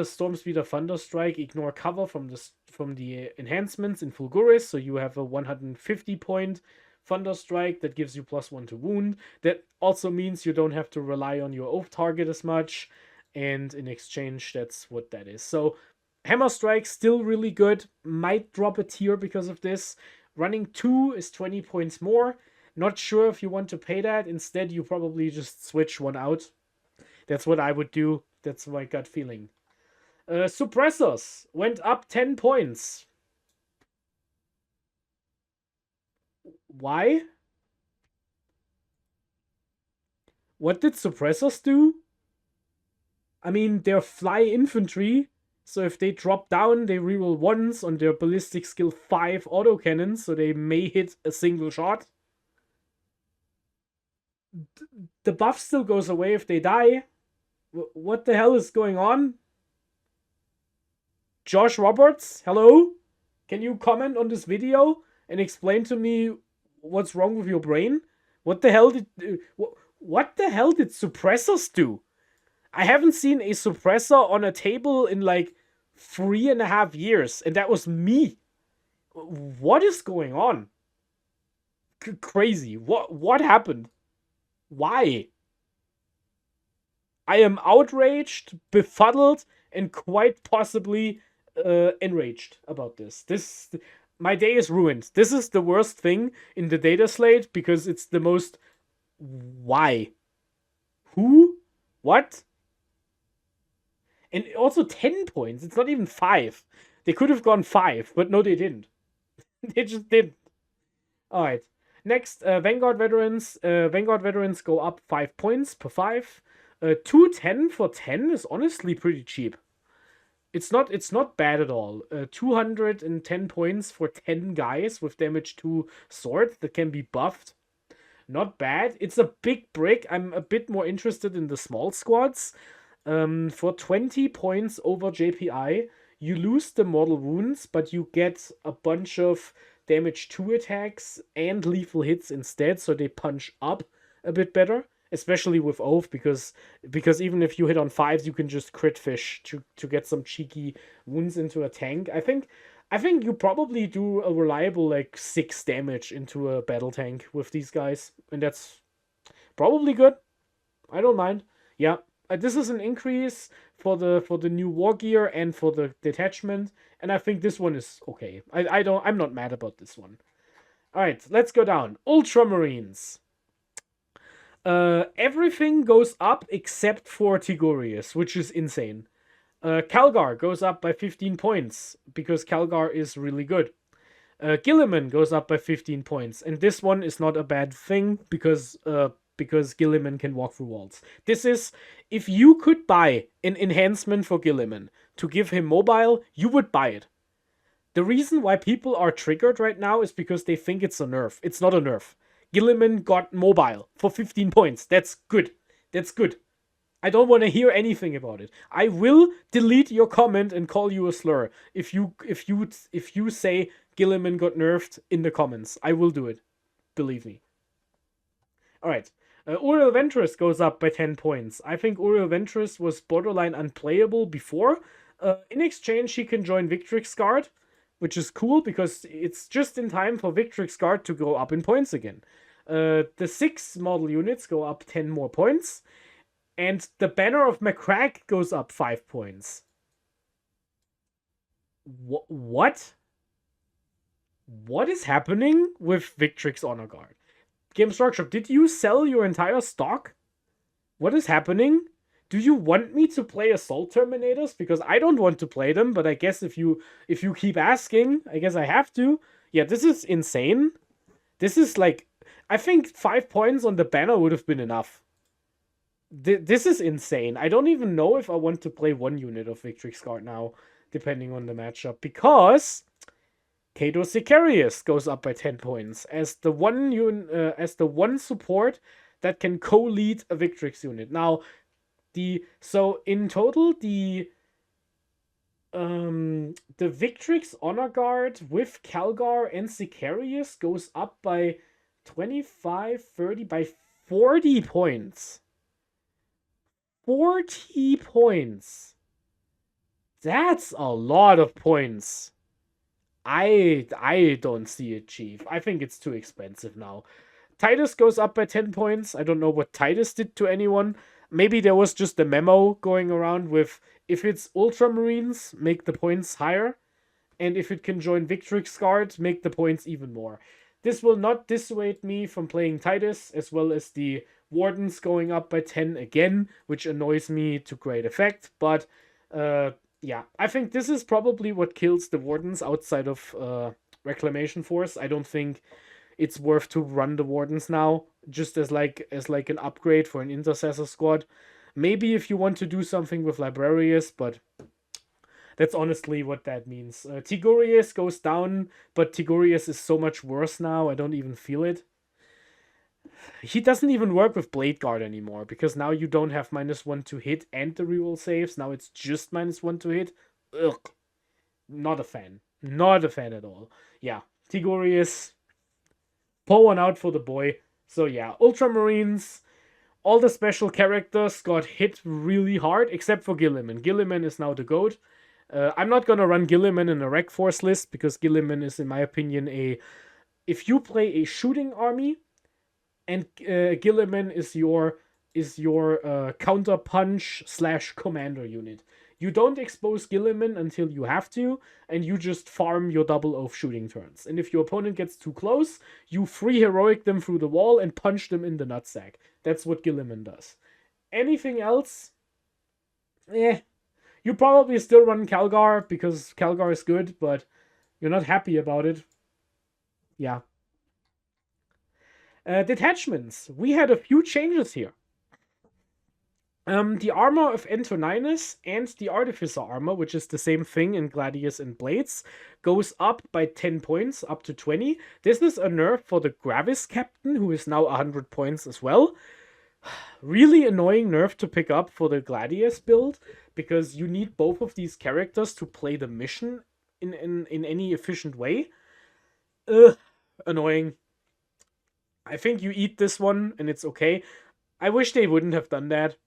Storm Speeder Thunder Strike ignore cover from the enhancements in Fulguris, so you have a 150 point Thunder Strike that gives you +1 to wound. That also means you don't have to rely on your oath target as much, and in exchange, that's what that is. So Hammer Strike still really good. Might drop a tier because of this. Running 2 is 20 points more. Not sure if you want to pay that. Instead, you probably just switch one out. That's what I would do. That's my gut feeling. Suppressors went up 10 points. Why? What did suppressors do? I mean, they're fly infantry, so if they drop down, they reroll 1s on their ballistic skill 5 autocannons, so they may hit a single shot. The buff still goes away if they die. What the hell is going on? Josh Roberts, hello? Can you comment on this video and explain to me what's wrong with your brain? What the hell did suppressors do? I haven't seen a suppressor on a table in like 3.5 years, and that was me. What is going on? Crazy. What happened? Why? I am outraged, befuddled, and quite possibly enraged about this. My day is ruined. This is the worst thing in the Dataslate because it's the most. Why? Who? What? And also 10 points. It's not even 5. They could have gone 5, but no, they didn't. They just didn't. Alright. Next, Vanguard Veterans. Vanguard Veterans go up 5 points per 5. 210 for 10 is honestly pretty cheap. It's not bad at all. 210 points for 10 guys with damage 2 sword that can be buffed. Not bad. It's a big break. I'm a bit more interested in the small squads. For 20 points over JPI, you lose the mortal wounds, but you get a bunch of damage 2 attacks and lethal hits instead, so they punch up a bit better. Especially with Oath, because even if you hit on 5s, you can just crit fish to get some cheeky wounds into a tank. I think you probably do a reliable like 6 damage into a battle tank with these guys, and that's probably good. I don't mind. Yeah, this is an increase for the new war gear and for the detachment, and I think this one is okay. I'm not mad about this one. All right, let's go down. Ultramarines. Everything goes up except for Tigurius, which is insane. Calgar goes up by 15 points because Calgar is really good. Gilliman goes up by 15 points, and this one is not a bad thing because Gilliman can walk through walls. This is, if you could buy an enhancement for Gilliman to give him mobile, you would buy it. The reason why people are triggered right now is because they think it's a nerf. It's not a nerf. Gilliman got mobile for 15 points. That's good. That's good. I don't want to hear anything about it. I will delete your comment and call you a slur if you say Gilliman got nerfed in the comments. I will do it. Believe me. All right. Uriel Ventress goes up by 10 points. I think Uriel Ventress was borderline unplayable before. In exchange, he can join Victrix Guard, which is cool because it's just in time for Victrix Guard to go up in points again. The 6 model units go up 10 more points, and the Banner of McCrack goes up 5 points. What? What is happening with Victrix Honor Guard? Games Workshop, did you sell your entire stock? What is happening? Do you want me to play Assault Terminators? Because I don't want to play them, but I guess if you keep asking, I guess I have to. Yeah, this is insane. This is like, I think 5 points on the banner would have been enough. This is insane. I don't even know if I want to play one unit of Victrix Guard now, depending on the matchup, because Kato Sicarius goes up by 10 points as the one support that can co-lead a Victrix unit. Now, so in total, the Victrix Honor Guard with Calgar and Sicarius goes up by 25, 30, by 40 points. 40 points. That's a lot of points. I don't see it, Chief. I think it's too expensive now. Titus goes up by 10 points. I don't know what Titus did to anyone. Maybe there was just a memo going around with, if it's Ultramarines, make the points higher. And if it can join Victrix Guard, make the points even more. This will not dissuade me from playing Titus, as well as the Wardens going up by 10 again, which annoys me to great effect. But, yeah, I think this is probably what kills the Wardens outside of Reclamation Force. I don't think it's worth to run the Wardens now, just as like an upgrade for an Intercessor squad. Maybe if you want to do something with Librarius, but that's honestly what that means. Tigurius goes down, but Tigurius is so much worse now, I don't even feel it. He doesn't even work with Blade Guard anymore, because now you don't have -1 to hit and the reroll saves. Now it's just -1 to hit. Ugh. Not a fan. Not a fan at all. Yeah, Tigurius, pour one out for the boy. So yeah, Ultramarines, all the special characters got hit really hard, except for Gilliman. Gilliman is now the GOAT. I'm not gonna run Gilliman in a Rec Force list, because Gilliman is, in my opinion, if you play a shooting army, and Gilliman is your counter punch / commander unit. You don't expose Gilliman until you have to, and you just farm your double oath shooting turns. And if your opponent gets too close, you free heroic them through the wall and punch them in the nutsack. That's what Gilliman does. Anything else? You probably still run Calgar, because Calgar is good, but you're not happy about it. Yeah. Detachments. We had a few changes here. The armor of Antoninus and the Artificer armor, which is the same thing in Gladius and Blades, goes up by 10 points, up to 20. This is a nerf for the Gravis Captain, who is now 100 points as well. Really annoying nerf to pick up for the Gladius build, because you need both of these characters to play the mission in any efficient way. Annoying. I think you eat this one, and it's okay. I wish they wouldn't have done that.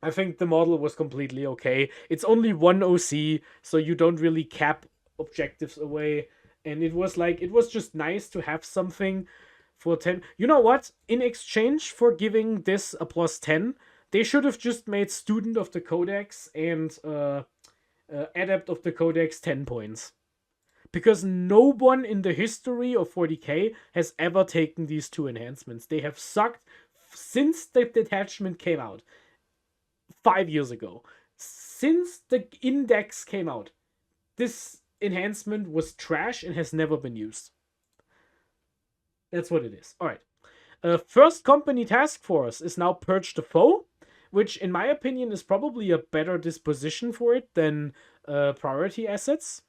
I think the model was completely okay. It's only one OC, so you don't really cap objectives away. And it was just nice to have something for 10. You know what? In exchange for giving this a +10, they should have just made Student of the Codex and Adept of the Codex 10 points. Because no one in the history of 40k has ever taken these two enhancements. They have sucked since the detachment came out 5 years ago. Since the index came out, this enhancement was trash and has never been used. That's what it is. Alright. First Company Task Force is now Purge the Foe, which in my opinion is probably a better disposition for it than Priority Assets.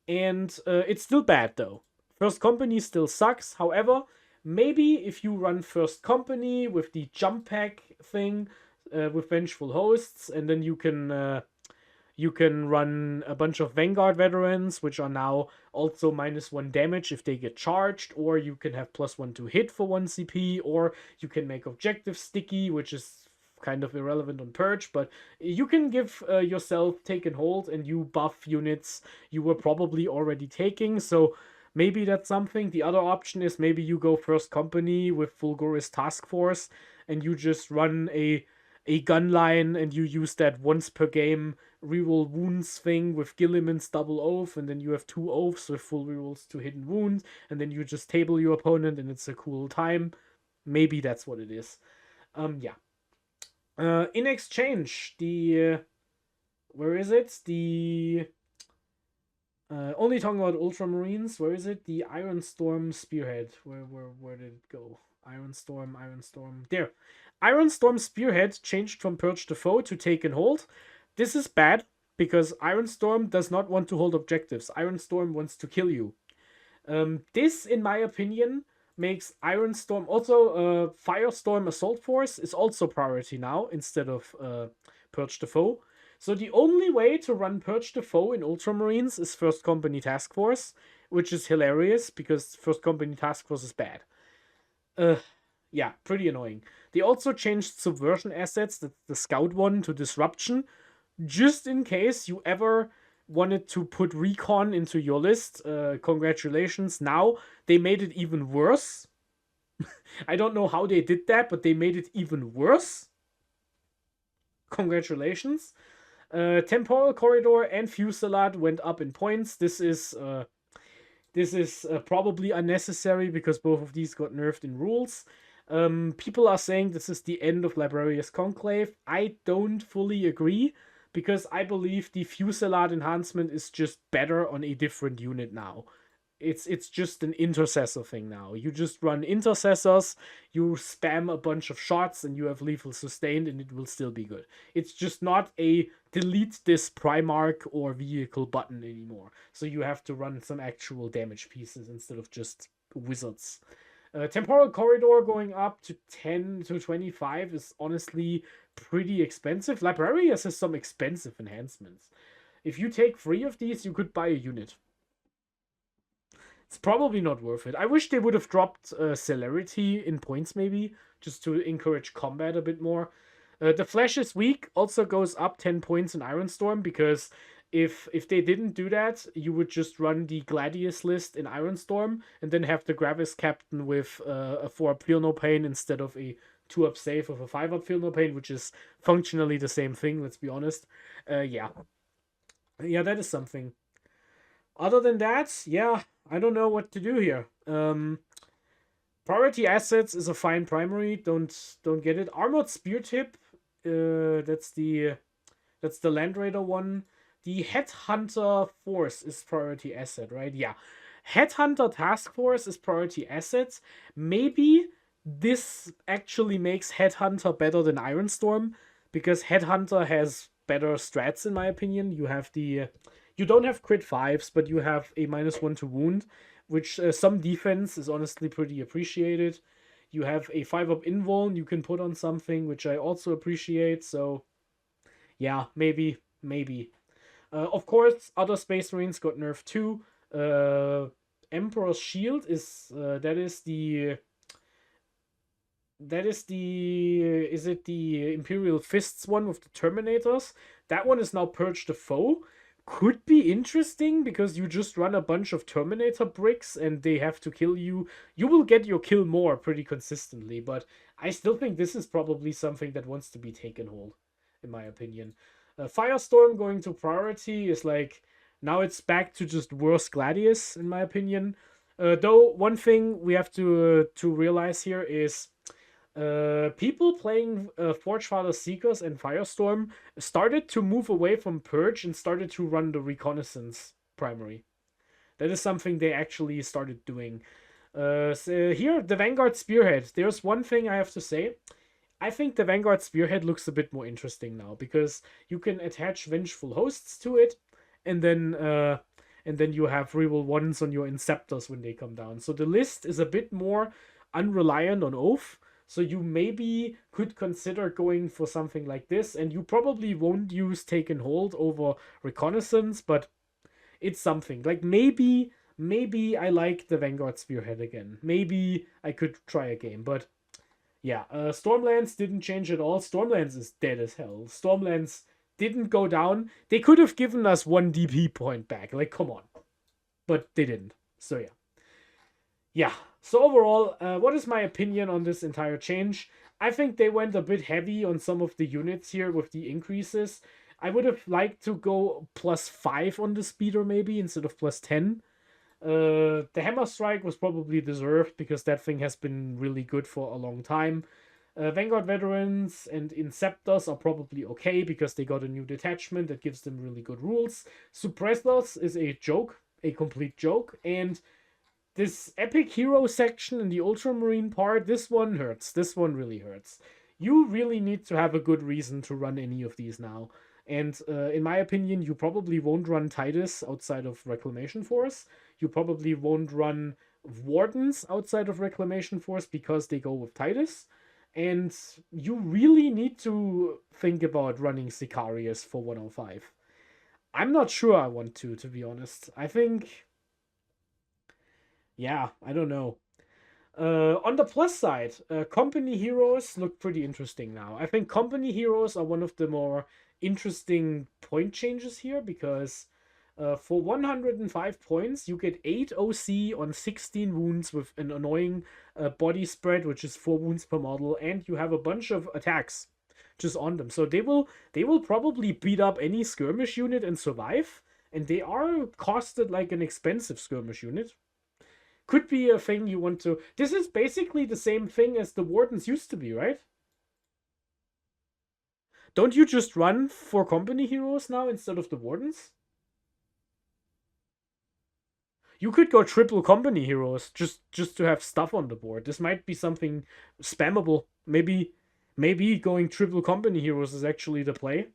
And it's still bad, though. First Company still sucks. However, maybe if you run First Company with the jump pack thing with Vengeful Hosts, and then you can You can run a bunch of Vanguard veterans, which are now also -1 damage if they get charged, or you can have +1 to hit for 1 CP, or you can make objectives sticky, which is kind of irrelevant on Purge, but you can give yourself take and hold, and you buff units you were probably already taking, so maybe that's something. The other option is maybe you go first company with Fulguris Task Force, and you just run a gun line, and you use that once per game reroll wounds thing with Gilliman's double oath, and then you have 2 oaths with full rerolls to hidden wounds, and then you just table your opponent, and it's a cool time. Maybe that's what it is. Yeah. In exchange, the where is it? The only talking about Ultramarines. Where is it? The Iron Storm Spearhead. Where did it go? Iron Storm. There. Iron Storm Spearhead changed from Purge the Foe to Take and Hold. This is bad because Iron Storm does not want to hold objectives. Iron Storm wants to kill you. This, in my opinion, makes Iron Storm also Firestorm Assault Force is also priority now instead of Purge the Foe. So the only way to run Purge the Foe in Ultramarines is First Company Task Force, which is hilarious because First Company Task Force is bad. Yeah, pretty annoying. They also changed Subversion assets, the Scout one, to Disruption, just in case you ever wanted to put Recon into your list. Congratulations. Now they made it even worse. I don't know how they did that, but they made it even worse. Congratulations. Temporal Corridor and Fusillade went up in points. This is probably unnecessary because both of these got nerfed in rules. People are saying this is the end of Librarius Conclave. I don't fully agree because I believe the Fusillade enhancement is just better on a different unit now. It's just an intercessor thing now. You just run intercessors, you spam a bunch of shots, and you have lethal sustained, and it will still be good. It's just not a delete this Primarch or vehicle button anymore. So you have to run some actual damage pieces instead of just wizards. Temporal Corridor going up to 10 to 25 is honestly pretty expensive. Librarius has some expensive enhancements. If you take 3 of these, you could buy a unit. It's probably not worth it. I wish they would have dropped celerity in points maybe, just to encourage combat a bit more. The Flesh is Weak also goes up 10 points in Ironstorm, because if they didn't do that, you would just run the Gladius list in Ironstorm, and then have the Gravis Captain with a 4-up Feel No Pain instead of a 2-up save of a 5-up Feel No Pain, which is functionally the same thing, let's be honest. Yeah, that is something. Other than that, yeah, I don't know what to do here. Priority Assets is a fine primary. Don't get it. Armored Spear Tip. That's the Land Raider one. The Headhunter Force is priority asset, right? Yeah. Headhunter Task Force is priority assets. Maybe this actually makes Headhunter better than Ironstorm, because Headhunter has better strats in my opinion. You have you don't have crit 5s, but you have a -1 to wound, which some defense is honestly pretty appreciated. You have a 5-up invuln you can put on something, which I also appreciate. So, yeah, maybe. Of course, other Space Marines got nerfed too. Emperor's Shield is is it the Imperial Fists one with the Terminators? That one is now Purge the Foe. Could be interesting because you just run a bunch of Terminator bricks and they have to kill you. You will get your kill more pretty consistently, but I still think this is probably something that wants to be taken hold, in my opinion. Firestorm going to priority is like, now it's back to just worse Gladius, in my opinion. Though one thing we have to realize here is people playing Forgefather Seekers and Firestorm started to move away from Purge and started to run the Reconnaissance primary. That is something they actually started doing. So here, the Vanguard Spearhead. There's one thing I have to say. I think the Vanguard Spearhead looks a bit more interesting now, because you can attach Vengeful Hosts to it, and then you have reroll 1s on your Inceptors when they come down. So the list is a bit more unreliant on Oath. So you maybe could consider going for something like this, and you probably won't use Take and Hold over Reconnaissance, but it's something. Like maybe I like the Vanguard Spearhead again. Maybe I could try a game, but yeah, Stormlands didn't change at all. Stormlands is dead as hell. Stormlands didn't go down. They could have given us one DP point back. Like, come on. But they didn't. So yeah. Yeah. So overall, what is my opinion on this entire change? I think they went a bit heavy on some of the units here with the increases. I would have liked to go +5 on the speeder maybe instead of +10. The Hammer Strike was probably deserved because that thing has been really good for a long time. Vanguard Veterans and Inceptors are probably okay because they got a new detachment that gives them really good rules. Suppressors is a joke, a complete joke, and this epic hero section in the Ultramarine part, this one hurts. This one really hurts. You really need to have a good reason to run any of these now. And in my opinion, you probably won't run Titus outside of Reclamation Force. You probably won't run Wardens outside of Reclamation Force because they go with Titus. And you really need to think about running Sicarius for 105. I'm not sure I want to be honest. I think, yeah, I don't know. On the plus side, company heroes look pretty interesting now. I think company heroes are one of the more interesting point changes here because for 105 points, you get 8 OC on 16 wounds with an annoying body spread, which is 4 wounds per model, and you have a bunch of attacks just on them. So they will probably beat up any skirmish unit and survive, and they are costed like an expensive skirmish unit. Could be a thing you want to. This is basically the same thing as the Wardens used to be, right? Don't you just run for company heroes now instead of the Wardens? You could go triple company heroes just to have stuff on the board. This might be something spammable. Maybe going triple company heroes is actually the play.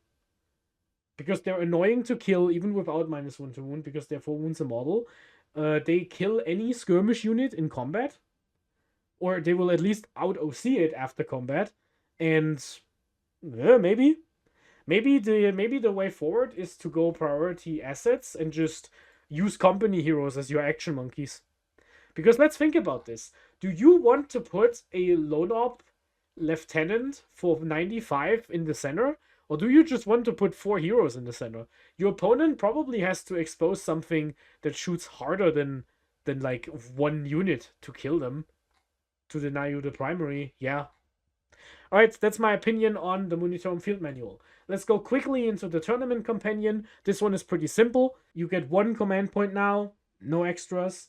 Because they're annoying to kill even without -1 to wound because they're 4 wounds a model. They kill any skirmish unit in combat, or they will at least out OC it after combat. And maybe the way forward is to go priority assets and just use company heroes as your action monkeys. Because let's think about this. Do you want to put a lone op lieutenant for 95 in the center? Or do you just want to put 4 heroes in the center? Your opponent probably has to expose something that shoots harder than like 1 unit to kill them. To deny you the primary. Yeah. Alright, that's my opinion on the Munitome Field Manual. Let's go quickly into the Tournament Companion. This one is pretty simple. You get 1 command point now. No extras.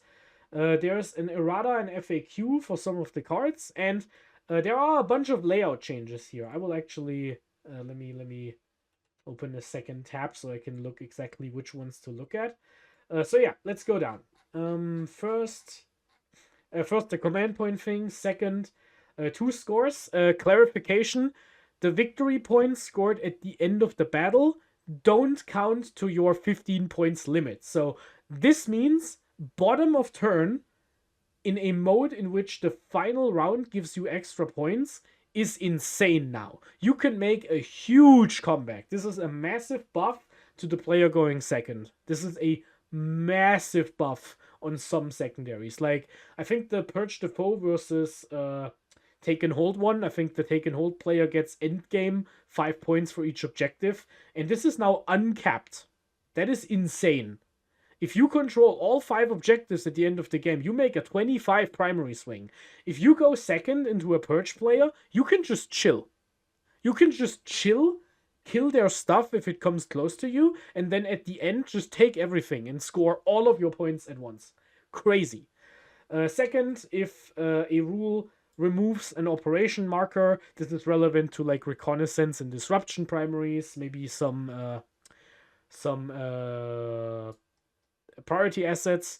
There's an errata and FAQ for some of the cards. And there are a bunch of layout changes here. I will actually... let me open a second tab so I can look exactly which ones to look at. So yeah, let's go down. First the command point thing. Second, 2 scores. Clarification: the victory points scored at the end of the battle don't count to your 15 points limit. So this means bottom of turn in a mode in which the final round gives you extra points is insane now. You can make a huge comeback. This is a massive buff to the player going second. This is a massive buff on some secondaries. Like, I think the Purge the Foe versus Take and Hold one, I think the Take and Hold player gets endgame 5 points for each objective. And this is now uncapped. That is insane. If you control all 5 objectives at the end of the game, you make a 25 primary swing. If you go second into a Purge player, you can just chill. You can just chill, kill their stuff if it comes close to you, and then at the end, just take everything and score all of your points at once. Crazy. Second, if a rule removes an operation marker, this is relevant to like reconnaissance and disruption primaries, maybe some priority assets.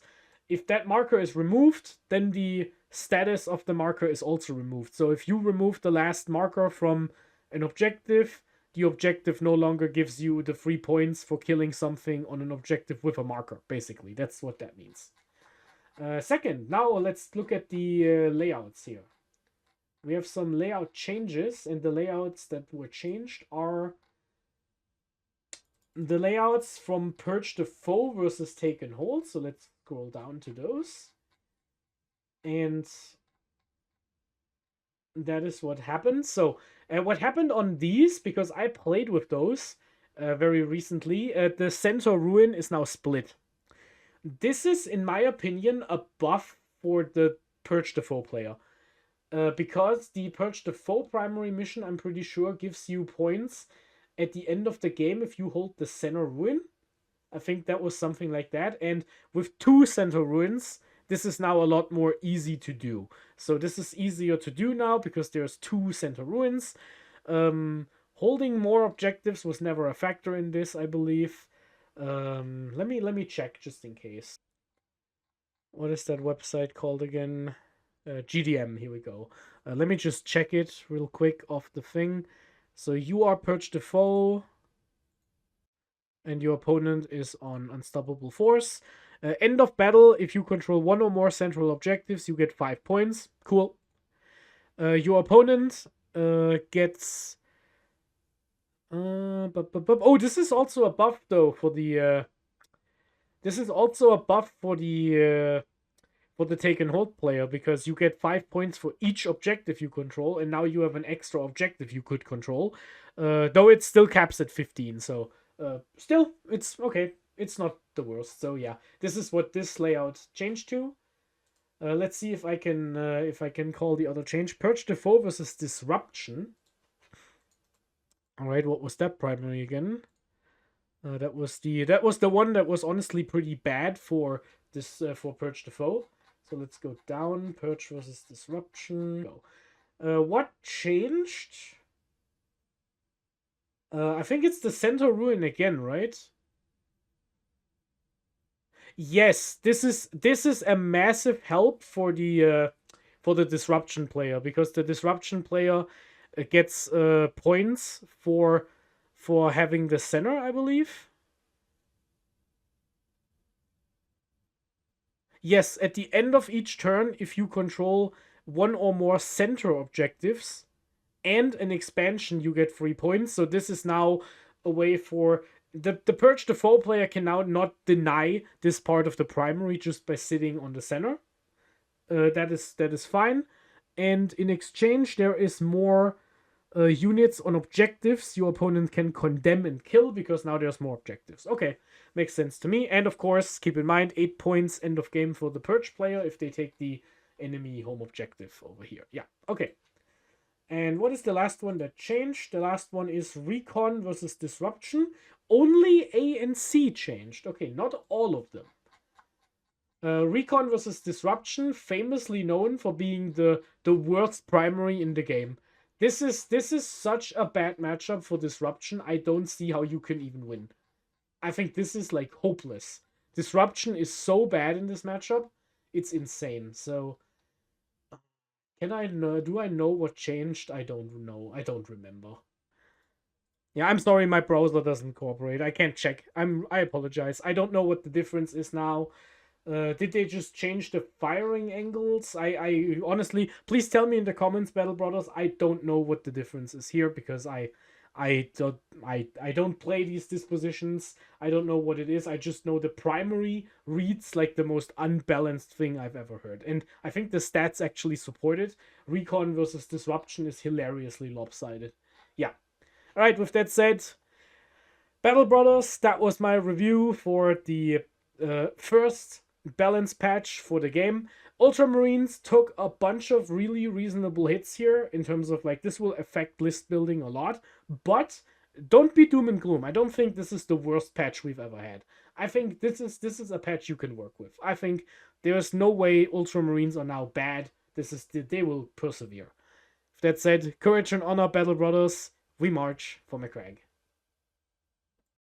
If that marker is removed, then the status of the marker is also removed. So if you remove the last marker from an objective, the objective no longer gives you the 3 points for killing something on an objective with a marker. Basically, that's what that means. Second, now let's look at the layouts here. we have some layout changes, and the layouts that were changed are the layouts from Purge the Foe versus Take and Hold. So let's scroll down to those. And that is what happened. So what happened on these, because I played with those very recently, the Centaur Ruin is now split. This is, in my opinion, a buff for the Purge the Foe player. Because the Purge the Foe primary mission, I'm pretty sure, gives you points at the end of the game if you hold the Centaur Ruin. I think that was something like that. And with 2 Centaur Ruins, this is now a lot more easy to do. So this is easier to do now because there's 2 Centaur Ruins. Holding more objectives was never a factor in this, I believe. Let me check just in case. What is that website called again? GDM, here we go. Let me just check it real quick off the thing. So you are Purge the Foe, and your opponent is on Unstoppable Force. End of battle, if you control 1 or more central objectives, you get 5 points. Cool. Your opponent gets... Oh, this is also a buff, though, for the... This is also a buff for the Take and Hold player, because you get 5 points for each objective you control, and now you have an extra objective you could control. Though it still caps at 15, so still, it's okay. It's not the worst. So yeah, this is what this layout changed to. Let's see if I can call the other change. Purge the Foe versus Disruption. All right, what was that primary again? That was the one that was honestly pretty bad for this for Purge the Foe. So let's go down. Purge versus Disruption. Go. What changed? I think it's the Centaur Ruin again, right? Yes, this is a massive help for the Disruption player, because the Disruption player gets points for having the center, I believe. Yes, at the end of each turn, if you control 1 or more center objectives and an expansion, you get 3 points. So this is now a way for the Purge the Foe player can now not deny this part of the primary just by sitting on the center. That is fine. And in exchange, there is more units on objectives your opponent can condemn and kill, because now there's more objectives. Okay, makes sense to me. And of course, keep in mind, 8 points end of game for the Purge player if they take the enemy home objective over here. Yeah, okay. And what is the last one that changed? The last one is Recon versus Disruption. Only A and C changed. Okay, not all of them. Recon versus Disruption, famously known for being the worst primary in the game. This is such a bad matchup for Disruption. I don't see how you can even win. I think this is like hopeless. Disruption is so bad in this matchup. It's insane. So can I know? Do I know what changed? I don't know. I don't remember. Yeah, I'm sorry, my browser doesn't cooperate. I can't check. I apologize. I don't know what the difference is now. Did they just change the firing angles? I honestly, please tell me in the comments, Battle Brothers. I don't know what the difference is here, because I don't play these dispositions. I don't know what it is. I just know the primary reads like the most unbalanced thing I've ever heard. And I think the stats actually support it. Recon versus Disruption is hilariously lopsided. Yeah. Alright, with that said, Battle Brothers, that was my review for the first balance patch for the game. Ultramarines took a bunch of really reasonable hits here in terms of, like, this will affect list building a lot, but don't be doom and gloom. I don't think this is the worst patch we've ever had. I think this is a patch you can work with. I think there's no way Ultramarines are now bad. They will persevere. That said, courage and honor, Battle Brothers. We march for McCrag.